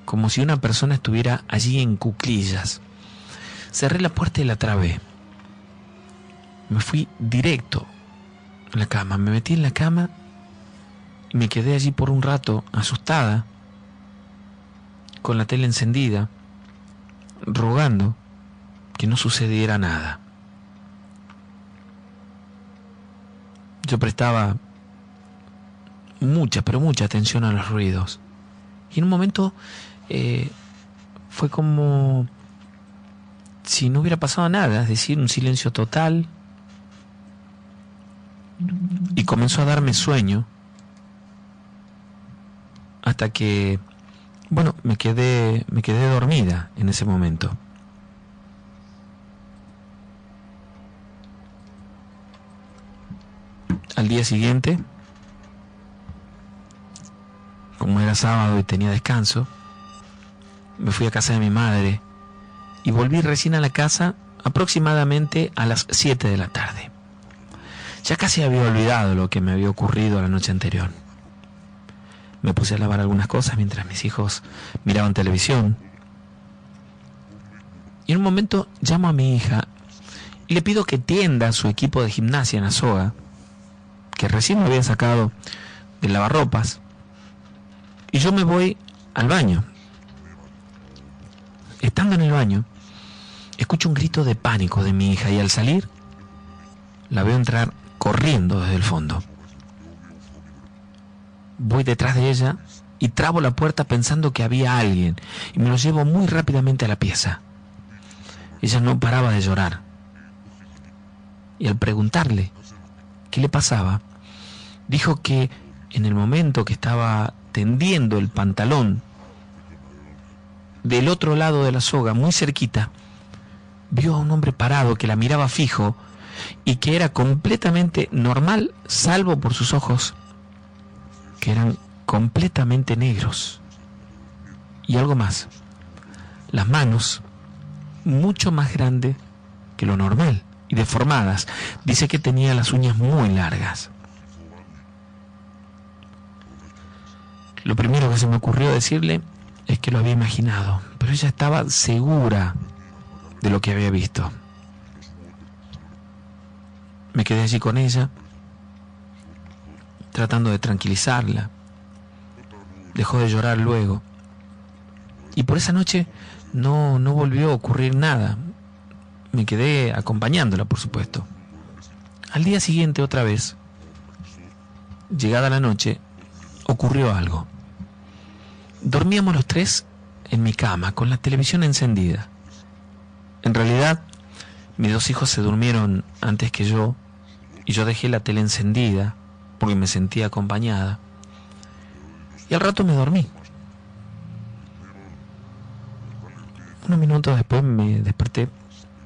como si una persona estuviera allí en cuclillas. Cerré la puerta y la trabé. Me fui directo a la cama, me metí en la cama y me quedé allí por un rato, asustada, con la tele encendida, rogando que no sucediera nada. Yo prestaba mucha, pero mucha atención a los ruidos. Y en un momento fue como si no hubiera pasado nada, es decir, un silencio total. Y comenzó a darme sueño hasta que, me quedé dormida en ese momento. Al día siguiente, como era sábado y tenía descanso, me fui a casa de mi madre y volví recién a la casa aproximadamente a las 7 de la tarde. Ya casi había olvidado lo que me había ocurrido la noche anterior. Me puse a lavar algunas cosas mientras mis hijos miraban televisión. Y en un momento llamo a mi hija y le pido que tienda su equipo de gimnasia en la soga, que recién me había sacado del lavarropas, y yo me voy al baño. Estando en el baño, escucho un grito de pánico de mi hija y al salir la veo entrar corriendo desde el fondo. Voy detrás de ella y trabo la puerta pensando que había alguien y me lo llevo muy rápidamente a la pieza. Ella no paraba de llorar y al preguntarle qué le pasaba, dijo que en el momento que estaba tendiendo el pantalón del otro lado de la soga, muy cerquita, vio a un hombre parado que la miraba fijo y que era completamente normal, salvo por sus ojos que eran completamente negros. Y algo más, las manos mucho más grandes que lo normal y deformadas. Dice que tenía las uñas muy largas. Lo primero que se me ocurrió decirle es que lo había imaginado, pero ella estaba segura de lo que había visto. Me quedé allí con ella, tratando de tranquilizarla. Dejó de llorar luego. Y por esa noche no volvió a ocurrir nada. Me quedé acompañándola, por supuesto. Al día siguiente, otra vez, llegada la noche, ocurrió algo. Dormíamos los tres en mi cama, con la televisión encendida. En realidad, mis dos hijos se durmieron antes que yo, y yo dejé la tele encendida porque me sentía acompañada. Y al rato me dormí. Unos minutos después me desperté.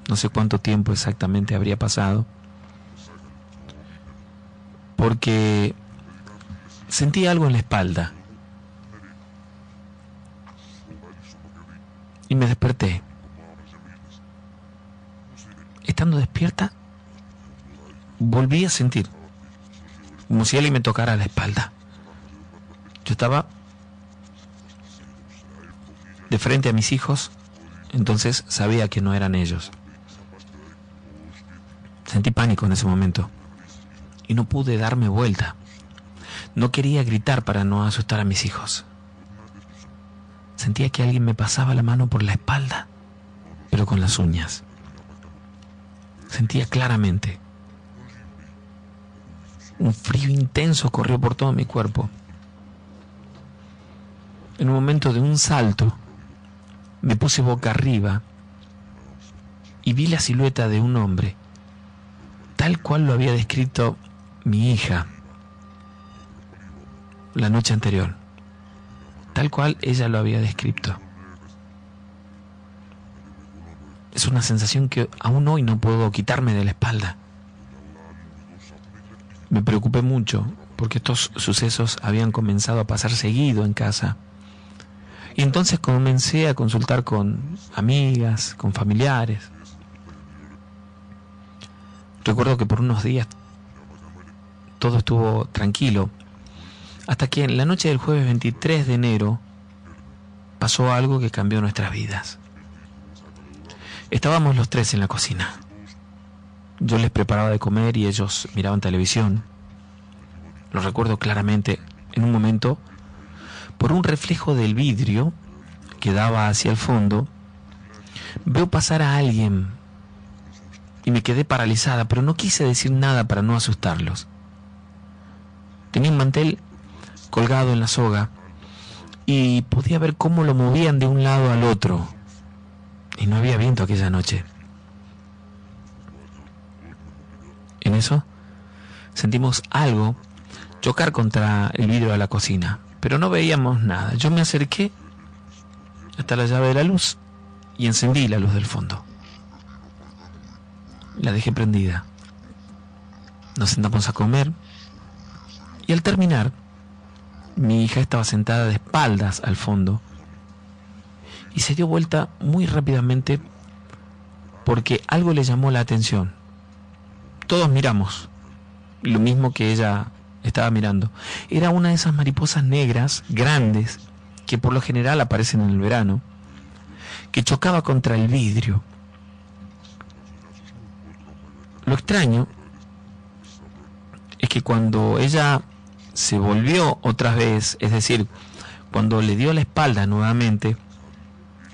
No sé cuánto tiempo exactamente habría pasado, porque sentí algo en la espalda y me desperté. Estando despierta, volví a sentir como si alguien me tocara la espalda. Yo estaba de frente a mis hijos, entonces sabía que no eran ellos. Sentí pánico en ese momento y no pude darme vuelta. No quería gritar para no asustar a mis hijos. Sentía que alguien me pasaba la mano por la espalda, pero con las uñas. Sentía claramente. Un frío intenso corrió por todo mi cuerpo. En un momento de un salto, me puse boca arriba y vi la silueta de un hombre, tal cual lo había descrito mi hija la noche anterior, tal cual ella lo había descrito. Es una sensación que aún hoy no puedo quitarme de la espalda. Me preocupé mucho porque estos sucesos habían comenzado a pasar seguido en casa. Y entonces comencé a consultar con amigas, con familiares. Recuerdo que por unos días todo estuvo tranquilo, hasta que en la noche del jueves 23 de enero pasó algo que cambió nuestras vidas. Estábamos los tres en la cocina. Yo les preparaba de comer y ellos miraban televisión. Lo recuerdo claramente. En un momento, por un reflejo del vidrio que daba hacia el fondo, veo pasar a alguien y me quedé paralizada, pero no quise decir nada para no asustarlos. Tenía un mantel colgado en la soga y podía ver cómo lo movían de un lado al otro, y no había viento aquella noche. En eso sentimos algo chocar contra el vidrio de la cocina, pero no veíamos nada. Yo me acerqué hasta la llave de la luz y encendí la luz del fondo. La dejé prendida. Nos sentamos a comer y al terminar, mi hija estaba sentada de espaldas al fondo y se dio vuelta muy rápidamente porque algo le llamó la atención. Todos miramos lo mismo que ella estaba mirando. Era una de esas mariposas negras grandes que por lo general aparecen en el verano, que chocaba contra el vidrio. Lo extraño es que cuando ella se volvió otra vez, es decir, cuando le dio la espalda nuevamente,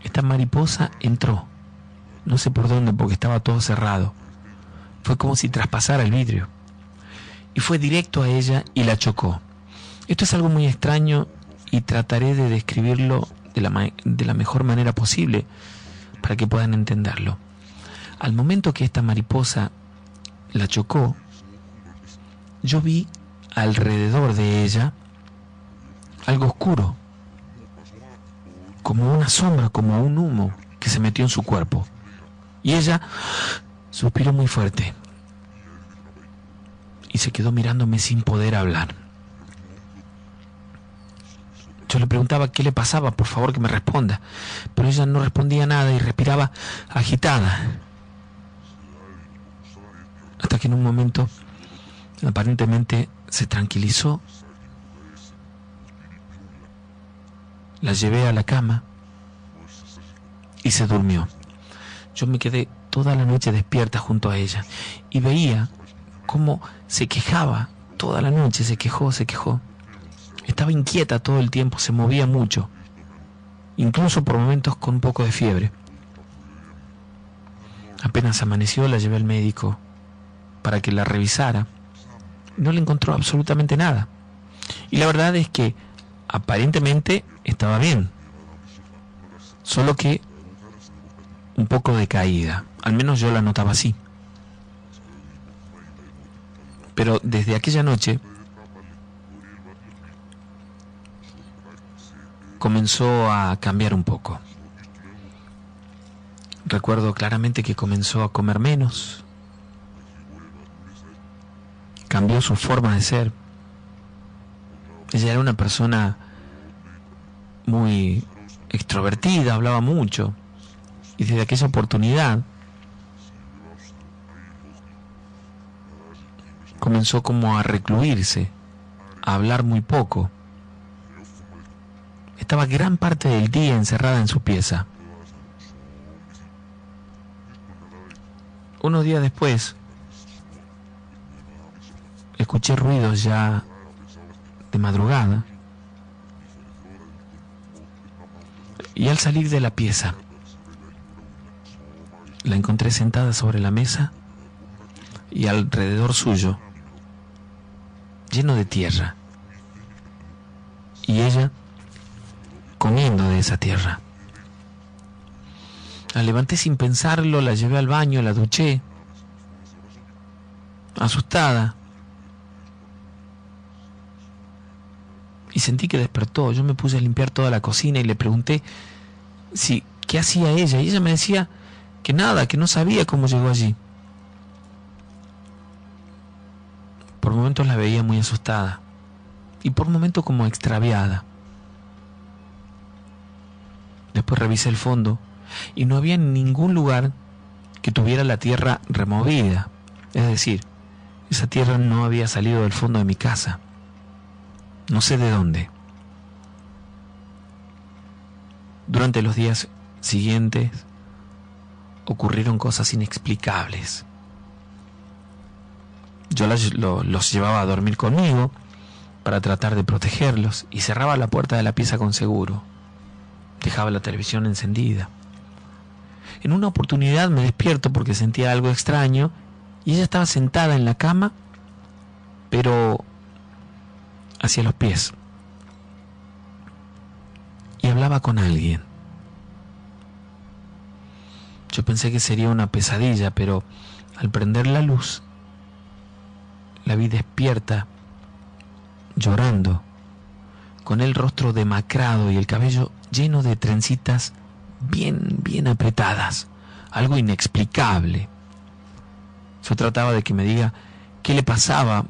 esta mariposa entró. No sé por dónde, porque estaba todo cerrado. Fue como si traspasara el vidrio. Y fue directo a ella y la chocó. Esto es algo muy extraño y trataré de describirlo de la mejor manera posible para que puedan entenderlo. Al momento que esta mariposa la chocó, yo vi alrededor de ella algo oscuro, como una sombra, como un humo que se metió en su cuerpo. Y ella suspiró muy fuerte y se quedó mirándome sin poder hablar. Yo le preguntaba qué le pasaba, por favor que me responda, pero ella no respondía nada y respiraba agitada. Hasta que en un momento, aparentemente, se tranquilizó. La llevé a la cama y se durmió. Yo me quedé toda la noche despierta junto a ella y veía cómo se quejaba toda la noche, se quejó. Estaba inquieta todo el tiempo, se movía mucho, incluso por momentos con un poco de fiebre. Apenas amaneció, la llevé al médico para que la revisara. No le encontró absolutamente nada. Y la verdad es que aparentemente estaba bien, solo que un poco decaída. Al menos yo la notaba así. Pero desde aquella noche comenzó a cambiar un poco. Recuerdo claramente que comenzó a comer menos. Cambió su forma de ser. Ella era una persona muy extrovertida, hablaba mucho. Y desde aquella oportunidad comenzó como a recluirse, a hablar muy poco. Estaba gran parte del día encerrada en su pieza. Unos días después, escuché ruidos ya de madrugada. Y al salir de la pieza, la encontré sentada sobre la mesa y alrededor suyo, lleno de tierra. Y ella comiendo de esa tierra. La levanté sin pensarlo, la llevé al baño, la duché, asustada. Y sentí que despertó. Yo me puse a limpiar toda la cocina y le pregunté qué hacía ella. Y ella me decía que nada, que no sabía cómo llegó allí. Por momentos la veía muy asustada y por momentos como extraviada. Después revisé el fondo y no había ningún lugar que tuviera la tierra removida. Es decir, esa tierra no había salido del fondo de mi casa. No sé de dónde. Durante los días siguientes ocurrieron cosas inexplicables. Yo los llevaba a dormir conmigo para tratar de protegerlos y cerraba la puerta de la pieza con seguro. Dejaba la televisión encendida. En una oportunidad me despierto porque sentía algo extraño y ella estaba sentada en la cama, pero hacia los pies, y hablaba con alguien. Yo pensé que sería una pesadilla, pero al prender la luz la vi despierta, llorando, con el rostro demacrado y el cabello lleno de trencitas bien apretadas, algo inexplicable. Yo trataba de que me diga qué le pasaba,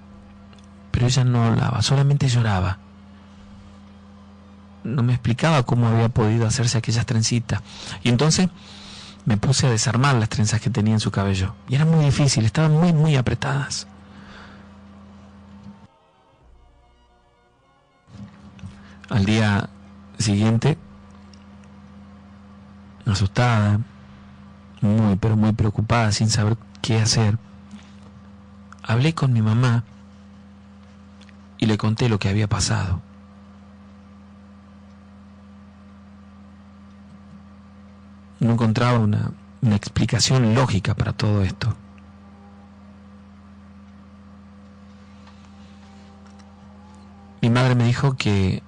pero ella no hablaba, solamente lloraba. No me explicaba cómo había podido hacerse aquellas trencitas. Y entonces me puse a desarmar las trenzas que tenía en su cabello. Y era muy difícil, estaban muy apretadas. Al día siguiente, asustada, muy preocupada, sin saber qué hacer, hablé con mi mamá y le conté lo que había pasado. No encontraba una explicación lógica para todo esto. Mi madre me dijo que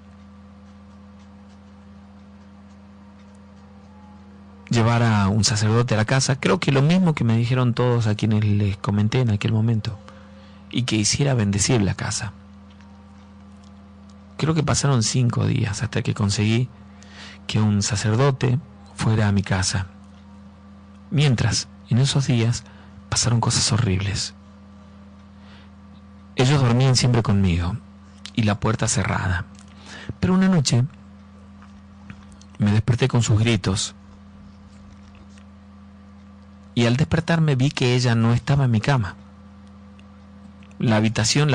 llevara a un sacerdote a la casa, creo que lo mismo que me dijeron todos a quienes les comenté en aquel momento, y que hiciera bendecir la casa. Creo que pasaron 5 días hasta que conseguí que un sacerdote fuera a mi casa. Mientras, en esos días, pasaron cosas horribles. Ellos dormían siempre conmigo y la puerta cerrada. Pero una noche Me desperté con sus gritos. Y al despertarme vi que ella no estaba en mi cama. La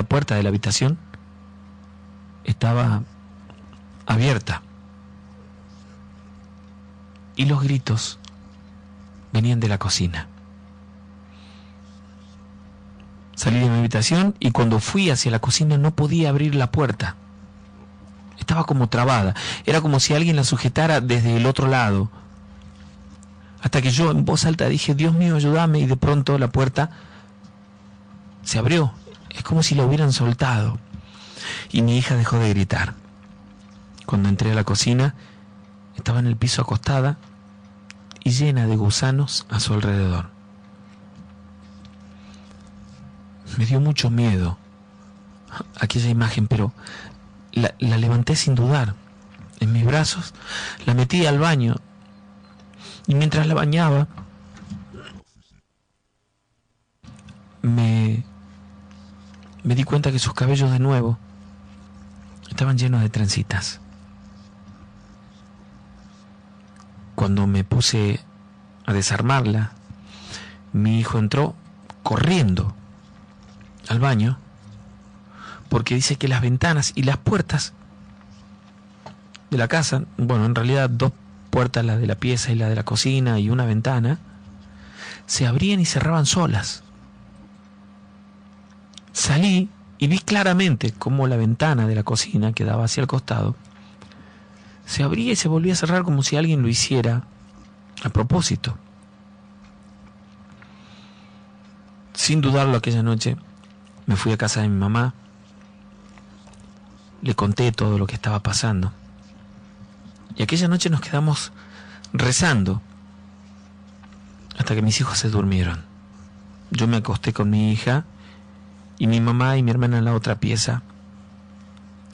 puerta de la habitación, estaba abierta. Y los gritos venían de la cocina. Salí de mi habitación y cuando fui hacia la cocina no podía abrir la puerta. Estaba como trabada. Era como si alguien la sujetara desde el otro lado. Hasta que yo en voz alta dije, Dios mío, ayúdame, y de pronto la puerta se abrió. Es como si la hubieran soltado. Y mi hija dejó de gritar. Cuando entré a la cocina, estaba en el piso acostada y llena de gusanos a su alrededor. Me dio mucho miedo aquella imagen, pero la levanté sin dudar. En mis brazos, la metí al baño y mientras la bañaba, me di cuenta que sus cabellos de nuevo estaban llenos de trencitas. Cuando me puse a desarmarla, mi hijo entró corriendo al baño porque dice que las ventanas y las puertas de la casa, bueno, en realidad 2 puertas, la de la pieza y la de la cocina y una ventana, se abrían y cerraban solas. Salí y vi claramente cómo la ventana de la cocina, que daba hacia el costado, se abría y se volvía a cerrar como si alguien lo hiciera a propósito. Sin dudarlo, aquella noche me fui a casa de mi mamá, le conté todo lo que estaba pasando. Y aquella noche nos quedamos rezando hasta que mis hijos se durmieron. Yo me acosté con mi hija y mi mamá y mi hermana en la otra pieza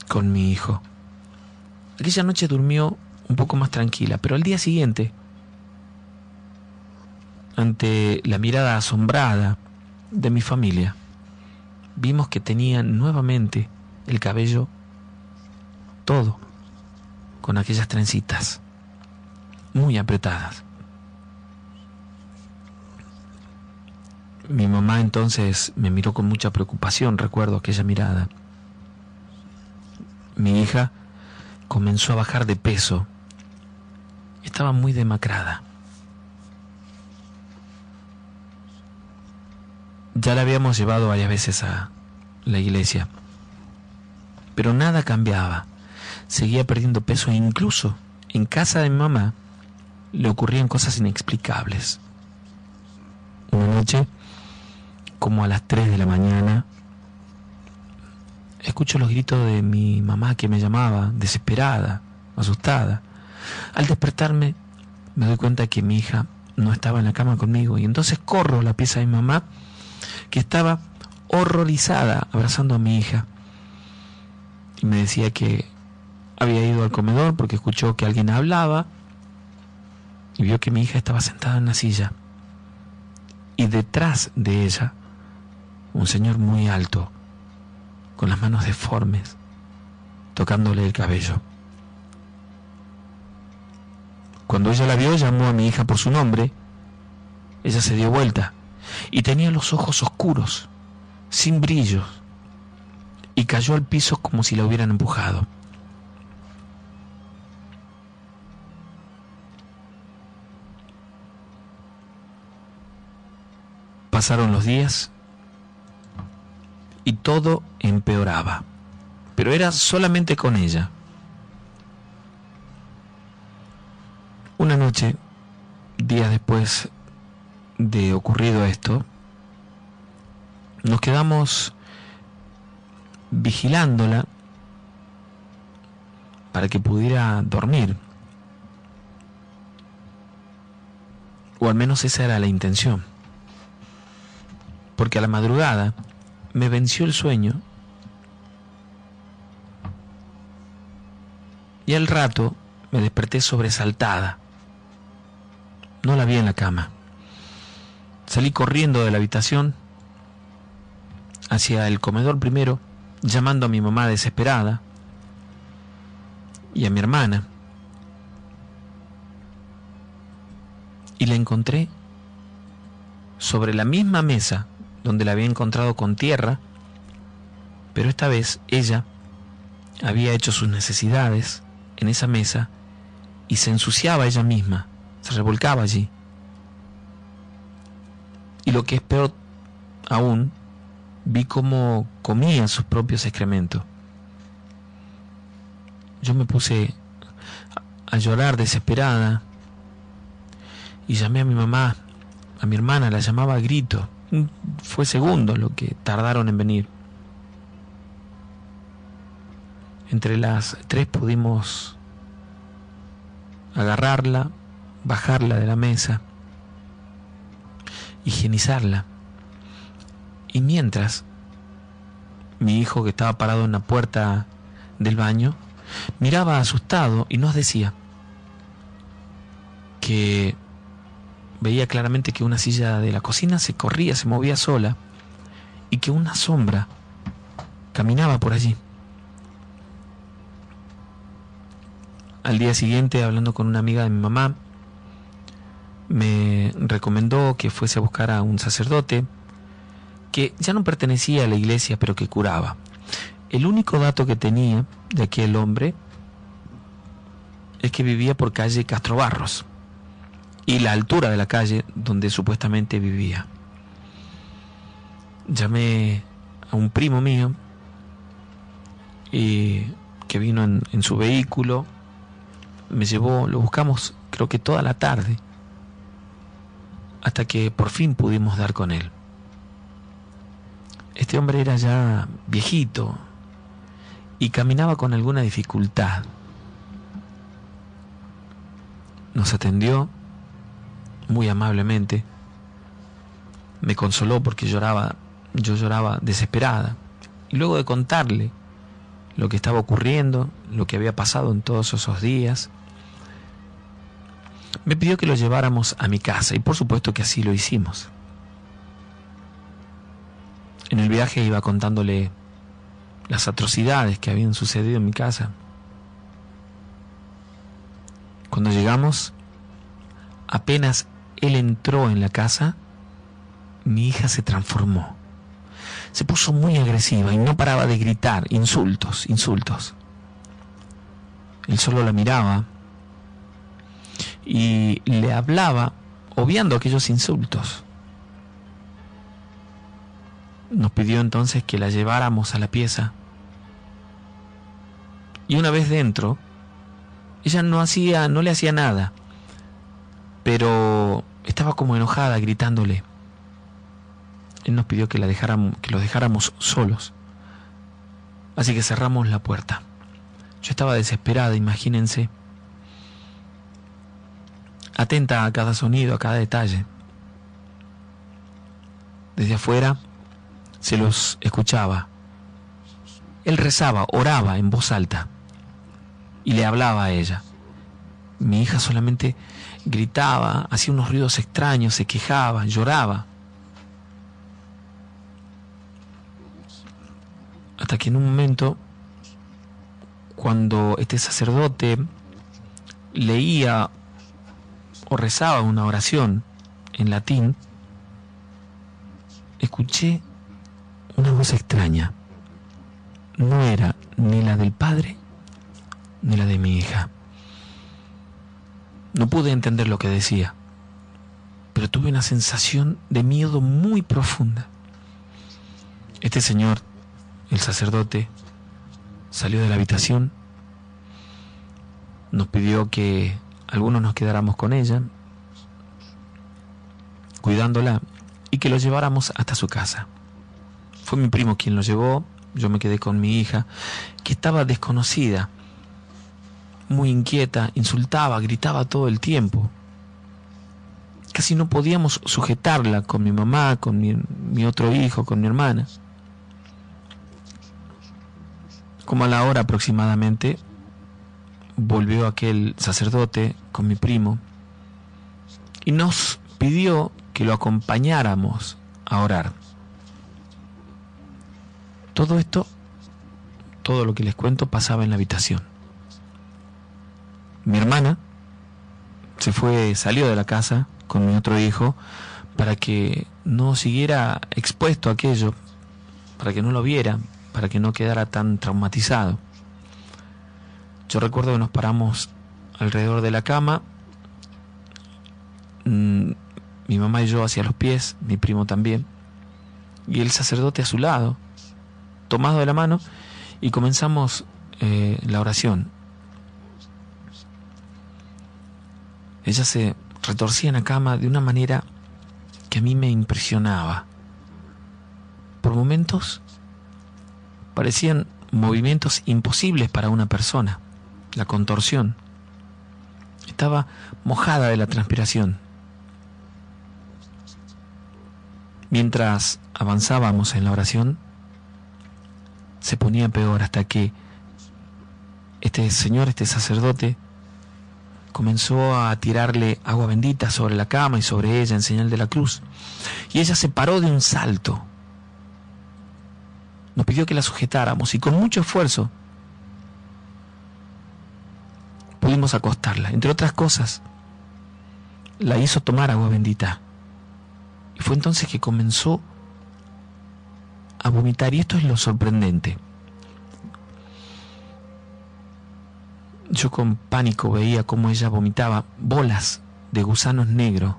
con mi hijo. Aquella noche durmió un poco más tranquila, pero al día siguiente, ante la mirada asombrada de mi familia, vimos que tenía nuevamente el cabello todo con aquellas trencitas muy apretadas. Mi mamá entonces me miró con mucha preocupación, recuerdo aquella mirada. Mi hija comenzó a bajar de peso. Estaba muy demacrada. Ya la habíamos llevado varias veces a la iglesia, pero nada cambiaba. Seguía perdiendo peso e incluso en casa de mi mamá le ocurrían cosas inexplicables. Una noche, como a las 3 de la mañana, escucho los gritos de mi mamá que me llamaba, desesperada, asustada. Al despertarme, me doy cuenta que mi hija no estaba en la cama conmigo y entonces corro a la pieza de mi mamá, que estaba horrorizada abrazando a mi hija. Y me decía que había ido al comedor porque escuchó que alguien hablaba y vio que mi hija estaba sentada en la silla. Y detrás de ella, un señor muy alto, con las manos deformes, tocándole el cabello. Cuando ella la vio, llamó a mi hija por su nombre. Ella se dio vuelta y tenía los ojos oscuros, sin brillos, y cayó al piso como si la hubieran empujado. Pasaron los días y todo empeoraba, pero era solamente con ella. Una noche, días después de ocurrido esto, nos quedamos vigilándola para que pudiera dormir, o al menos esa era la intención, porque a la madrugada me venció el sueño y al rato me desperté sobresaltada. No la vi en la cama. Salí corriendo de la habitación hacia el comedor primero, llamando a mi mamá desesperada y a mi hermana. y la encontré sobre la misma mesa donde la había encontrado con tierra, pero esta vez ella había hecho sus necesidades en esa mesa y se ensuciaba ella misma, se revolcaba allí. Y lo que es peor aún, vi cómo comía sus propios excrementos. Yo me puse a llorar desesperada y llamé a mi mamá, a mi hermana, la llamaba a grito. Fue segundos lo que tardaron en venir. Entre las 3 pudimos agarrarla, bajarla de la mesa, higienizarla. Y mientras, mi hijo, que estaba parado en la puerta del baño, miraba asustado y nos decía que veía claramente que una silla de la cocina se corría, se movía sola, y que una sombra caminaba por allí. Al día siguiente, hablando con una amiga de mi mamá, me recomendó que fuese a buscar a un sacerdote que ya no pertenecía a la iglesia, pero que curaba. El único dato que tenía de aquel hombre es que vivía por calle Castro Barros y la altura de la calle donde supuestamente vivía. Llamé a un primo mío que vino en su vehículo, me llevó, lo buscamos creo que toda la tarde, hasta que por fin pudimos dar con él. Este hombre era ya viejito y caminaba con alguna dificultad. Nos atendió muy amablemente, me consoló porque yo lloraba desesperada, y luego de contarle lo que estaba ocurriendo, lo que había pasado en todos esos días, me pidió que lo lleváramos a mi casa, y por supuesto que así lo hicimos. En el viaje iba contándole las atrocidades que habían sucedido en mi casa. Cuando llegamos, apenas él entró en la casa, mi hija se transformó. Se puso muy agresiva y no paraba de gritar insultos. Él solo la miraba y le hablaba, obviando aquellos insultos. Nos pidió entonces que la lleváramos a la pieza. Y una vez dentro, ella no le hacía nada, pero estaba como enojada, gritándole. Él nos pidió que los dejáramos solos. Así que cerramos la puerta. Yo estaba desesperada, imagínense, atenta a cada sonido, a cada detalle. Desde afuera se los escuchaba. Él rezaba, oraba en voz alta y le hablaba a ella. Mi hija solamente gritaba, hacía unos ruidos extraños, se quejaba, lloraba. Hasta que en un momento, cuando este sacerdote leía o rezaba una oración en latín, escuché una voz extraña. No era ni la del padre ni la de mi hija. No pude entender lo que decía, pero tuve una sensación de miedo muy profunda. Este señor, el sacerdote, salió de la habitación, nos pidió que algunos nos quedáramos con ella, cuidándola, y que lo lleváramos hasta su casa. Fue mi primo quien lo llevó, yo me quedé con mi hija, que estaba desconocida, muy inquieta, insultaba, gritaba todo el tiempo. Casi no podíamos sujetarla con mi mamá, con mi otro hijo, con mi hermana. Como a la hora aproximadamente, volvió aquel sacerdote con mi primo y nos pidió que lo acompañáramos a orar. Todo esto, todo lo que les cuento, pasaba en la habitación. Mi hermana salió de la casa con mi otro hijo para que no siguiera expuesto a aquello, para que no lo viera, para que no quedara tan traumatizado. Yo recuerdo que nos paramos alrededor de la cama, mi mamá y yo hacia los pies, mi primo también, y el sacerdote a su lado, tomado de la mano, y comenzamos la oración. Ella se retorcía en la cama de una manera que a mí me impresionaba. Por momentos parecían movimientos imposibles para una persona. La contorsión. Estaba mojada de la transpiración. Mientras avanzábamos en la oración, se ponía peor hasta que este sacerdote, comenzó a tirarle agua bendita sobre la cama y sobre ella en señal de la cruz. Y ella se paró de un salto. Nos pidió que la sujetáramos y con mucho esfuerzo pudimos acostarla. Entre otras cosas, la hizo tomar agua bendita. Y fue entonces que comenzó a vomitar. Y esto es lo sorprendente. Yo con pánico veía cómo ella vomitaba bolas de gusanos negros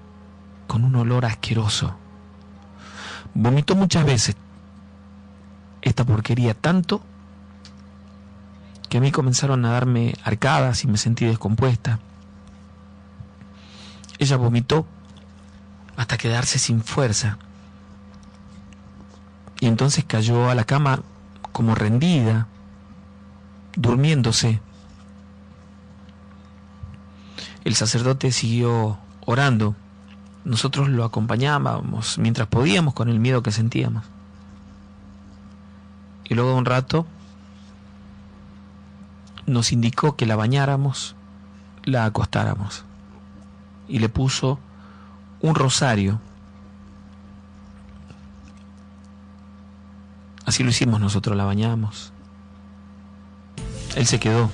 con un olor asqueroso. Vomitó muchas veces esta porquería, tanto que a mí comenzaron a darme arcadas y me sentí descompuesta. Ella vomitó hasta quedarse sin fuerza y entonces cayó a la cama como rendida, durmiéndose. El sacerdote siguió orando. Nosotros lo acompañábamos mientras podíamos con el miedo que sentíamos. Y luego de un rato nos indicó que la bañáramos, la acostáramos. Y le puso un rosario. Así lo hicimos nosotros, la bañamos. Él se quedó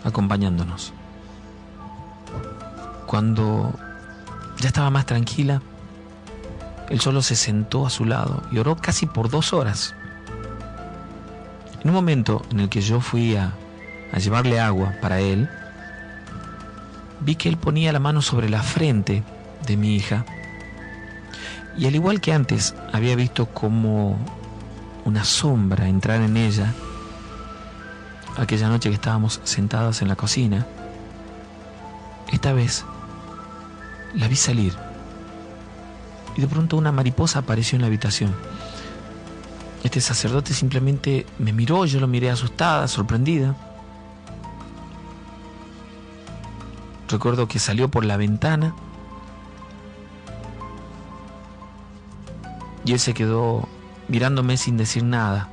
acompañándonos. Cuando ya estaba más tranquila, él solo se sentó a su lado y oró casi por 2 horas. En un momento en el que yo fui a llevarle agua para él, vi que él ponía la mano sobre la frente de mi hija y al igual que antes había visto como una sombra entrar en ella aquella noche que estábamos sentadas en la cocina, esta vez la vi salir y de pronto una mariposa apareció en la habitación. Este sacerdote simplemente me miró, yo lo miré asustada, sorprendida. Recuerdo que salió por la ventana y él se quedó mirándome sin decir nada.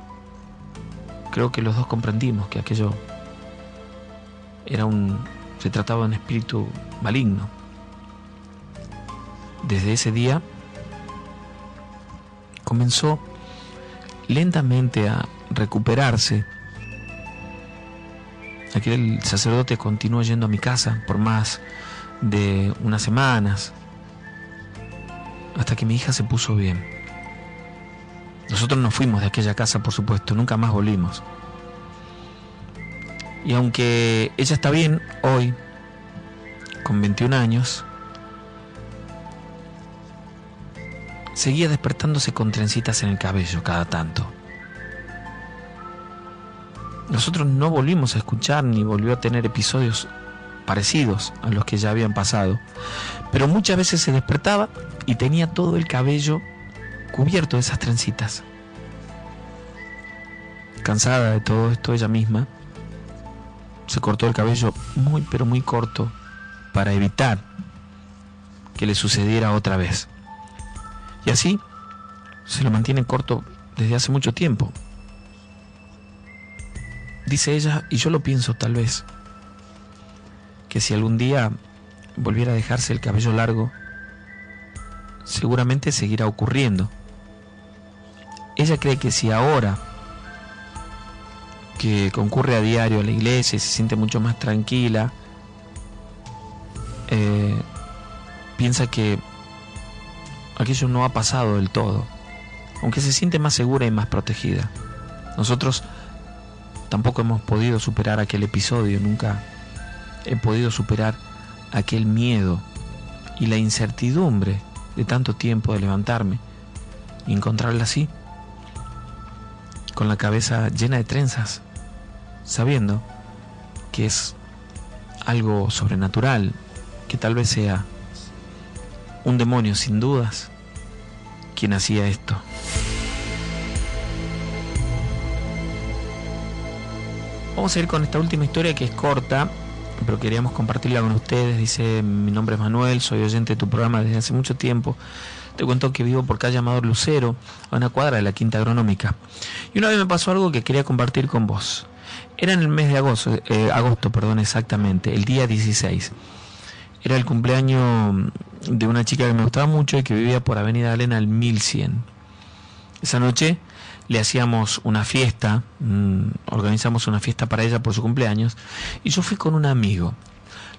Creo que los dos comprendimos que aquello se trataba de un espíritu maligno. Desde ese día comenzó lentamente a recuperarse. Aquel sacerdote continuó yendo a mi casa por más de unas semanas, hasta que mi hija se puso bien. Nosotros nos fuimos de aquella casa, por supuesto, nunca más volvimos. Y aunque ella está bien hoy, con 21 años, seguía despertándose con trencitas en el cabello cada tanto. Nosotros no volvimos a escuchar ni volvió a tener episodios parecidos a los que ya habían pasado, pero muchas veces se despertaba y tenía todo el cabello cubierto de esas trencitas. Cansada de todo esto, ella misma se cortó el cabello muy pero muy corto para evitar que le sucediera otra vez. Y así se lo mantiene corto desde hace mucho tiempo. Dice ella, y yo lo pienso tal vez, que si algún día volviera a dejarse el cabello largo, seguramente seguirá ocurriendo. Ella cree que si ahora que concurre a diario a la iglesia y se siente mucho más tranquila, piensa que aquello no ha pasado del todo, aunque se siente más segura y más protegida. Nosotros tampoco hemos podido superar aquel episodio, nunca he podido superar aquel miedo y la incertidumbre de tanto tiempo de levantarme y encontrarla así, con la cabeza llena de trenzas, sabiendo que es algo sobrenatural, que tal vez sea un demonio sin dudas quien hacía esto. Vamos a ir con esta última historia que es corta, pero queríamos compartirla con ustedes. Dice: mi nombre es Manuel, soy oyente de tu programa desde hace mucho tiempo. Te cuento que vivo por calle Amador Lucero, a una cuadra de la Quinta Agronómica. Y una vez me pasó algo que quería compartir con vos. Era en el mes de agosto, exactamente, el día 16. Era el cumpleaños de una chica que me gustaba mucho y que vivía por Avenida Galena al 1100. Esa noche le hacíamos una fiesta, organizamos una fiesta para ella por su cumpleaños, y yo fui con un amigo.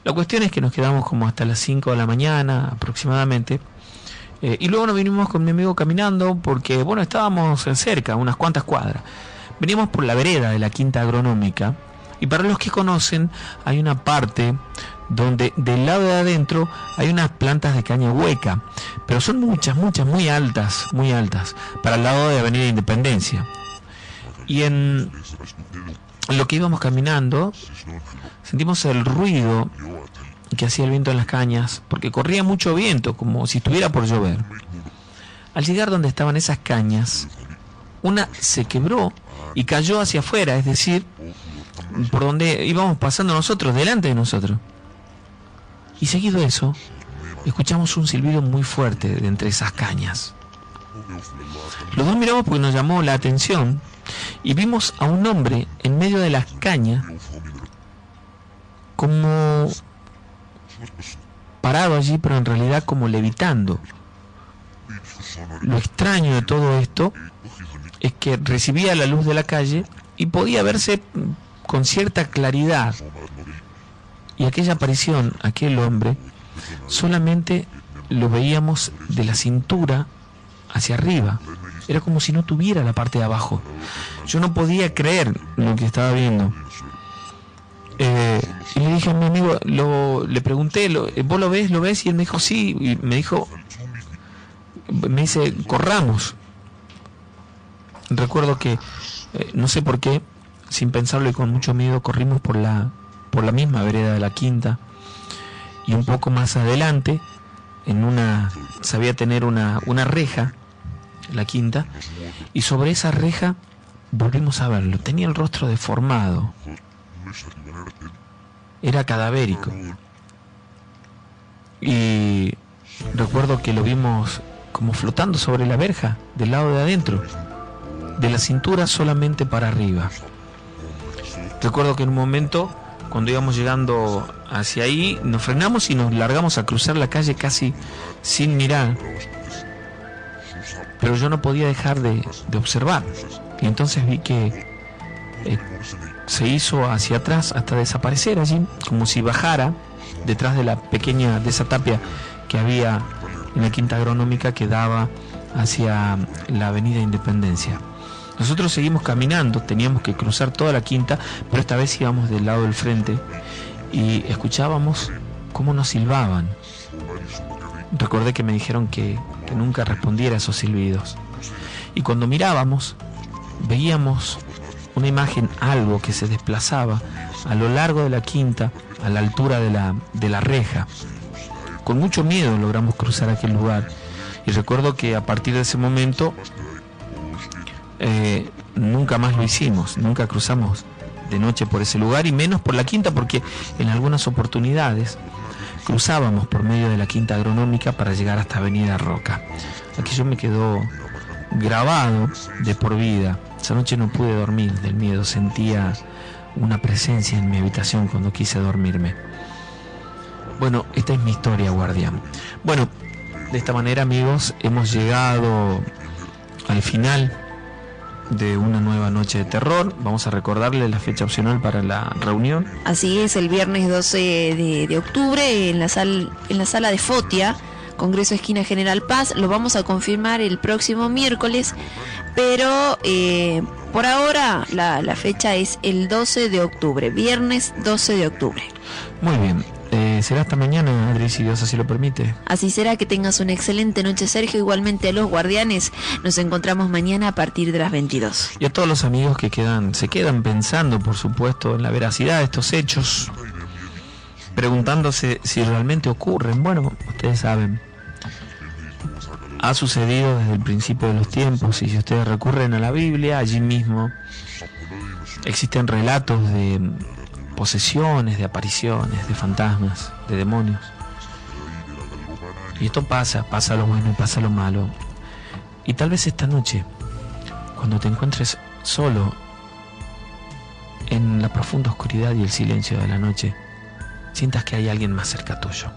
La cuestión es que nos quedamos como hasta las 5 de la mañana aproximadamente, y luego nos vinimos con mi amigo caminando porque, bueno, estábamos cerca, unas cuantas cuadras. Veníamos por la vereda de la Quinta Agronómica, y para los que conocen, hay una parte donde del lado de adentro hay unas plantas de caña hueca, pero son muchas, muy altas, para el lado de Avenida Independencia. Y en lo que íbamos caminando, sentimos el ruido que hacía el viento en las cañas, porque corría mucho viento, como si estuviera por llover. Al llegar donde estaban esas cañas, una se quebró y cayó hacia afuera, es decir, por donde íbamos pasando nosotros, delante de nosotros. Y seguido eso, escuchamos un silbido muy fuerte de entre esas cañas. Los dos miramos porque nos llamó la atención y vimos a un hombre en medio de las cañas, como parado allí, pero en realidad como levitando. Lo extraño de todo esto es que recibía la luz de la calle y podía verse con cierta claridad. Y aquella aparición, aquel hombre, solamente lo veíamos de la cintura hacia arriba. Era como si no tuviera la parte de abajo. Yo no podía creer lo que estaba viendo. Y le dije a mi amigo, le pregunté, ¿vos lo ves? ¿Lo ves? Y él me dijo, sí. Y me dice, corramos. Recuerdo que, no sé por qué, sin pensarlo y con mucho miedo, corrimos por la misma vereda de la Quinta, y un poco más adelante sabía tener una reja, la Quinta, y sobre esa reja volvimos a verlo. Tenía el rostro deformado, era cadavérico, y recuerdo que lo vimos como flotando sobre la verja del lado de adentro, de la cintura solamente para arriba. Recuerdo que en un momento, cuando íbamos llegando hacia ahí, nos frenamos y nos largamos a cruzar la calle casi sin mirar, pero yo no podía dejar de observar, y entonces vi que se hizo hacia atrás hasta desaparecer allí, como si bajara detrás de esa tapia que había en la Quinta Agronómica que daba hacia la Avenida Independencia. Nosotros seguimos caminando, teníamos que cruzar toda la Quinta, pero esta vez íbamos del lado del frente y escuchábamos cómo nos silbaban. Recordé que me dijeron que nunca respondiera a esos silbidos. Y cuando mirábamos, veíamos una imagen, algo que se desplazaba a lo largo de la Quinta, a la altura de la reja. Con mucho miedo logramos cruzar aquel lugar. Y recuerdo que a partir de ese momento nunca más lo hicimos, nunca cruzamos de noche por ese lugar, y menos por la Quinta, porque en algunas oportunidades cruzábamos por medio de la Quinta Agronómica para llegar hasta Avenida Roca. Aquello me quedó grabado de por vida. Esa noche no pude dormir del miedo, sentía una presencia en mi habitación cuando quise dormirme. Bueno, esta es mi historia, guardián. Bueno, de esta manera, amigos, hemos llegado al final de una nueva noche de terror. Vamos a recordarle la fecha opcional para la reunión. Así es, el viernes 12 de octubre en la sala de Fotia, Congreso Esquina General Paz. Lo vamos a confirmar el próximo miércoles, pero por ahora la fecha es el 12 de octubre, viernes 12 de octubre. Muy bien. Será hasta mañana, Adri, si Dios así lo permite. Así será, que tengas una excelente noche, Sergio. Igualmente a los guardianes, nos encontramos mañana a partir de las 22. Y a todos los amigos que se quedan pensando, por supuesto, en la veracidad de estos hechos, preguntándose si realmente ocurren. Bueno, ustedes saben, ha sucedido desde el principio de los tiempos, y si ustedes recurren a la Biblia, allí mismo existen relatos de posesiones, de apariciones, de fantasmas, de demonios. Y esto pasa lo bueno y pasa lo malo. Y tal vez esta noche, cuando te encuentres solo en la profunda oscuridad y el silencio de la noche, sientas que hay alguien más cerca tuyo.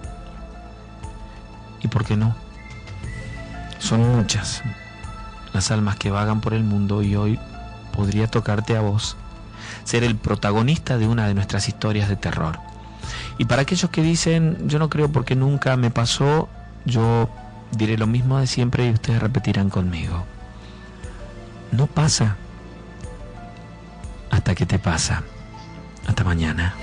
¿Y por qué no? Son muchas las almas que vagan por el mundo, y hoy podría tocarte a vos ser el protagonista de una de nuestras historias de terror. Y para aquellos que dicen, yo no creo porque nunca me pasó, yo diré lo mismo de siempre y ustedes repetirán conmigo: no pasa hasta que te pasa. Hasta mañana.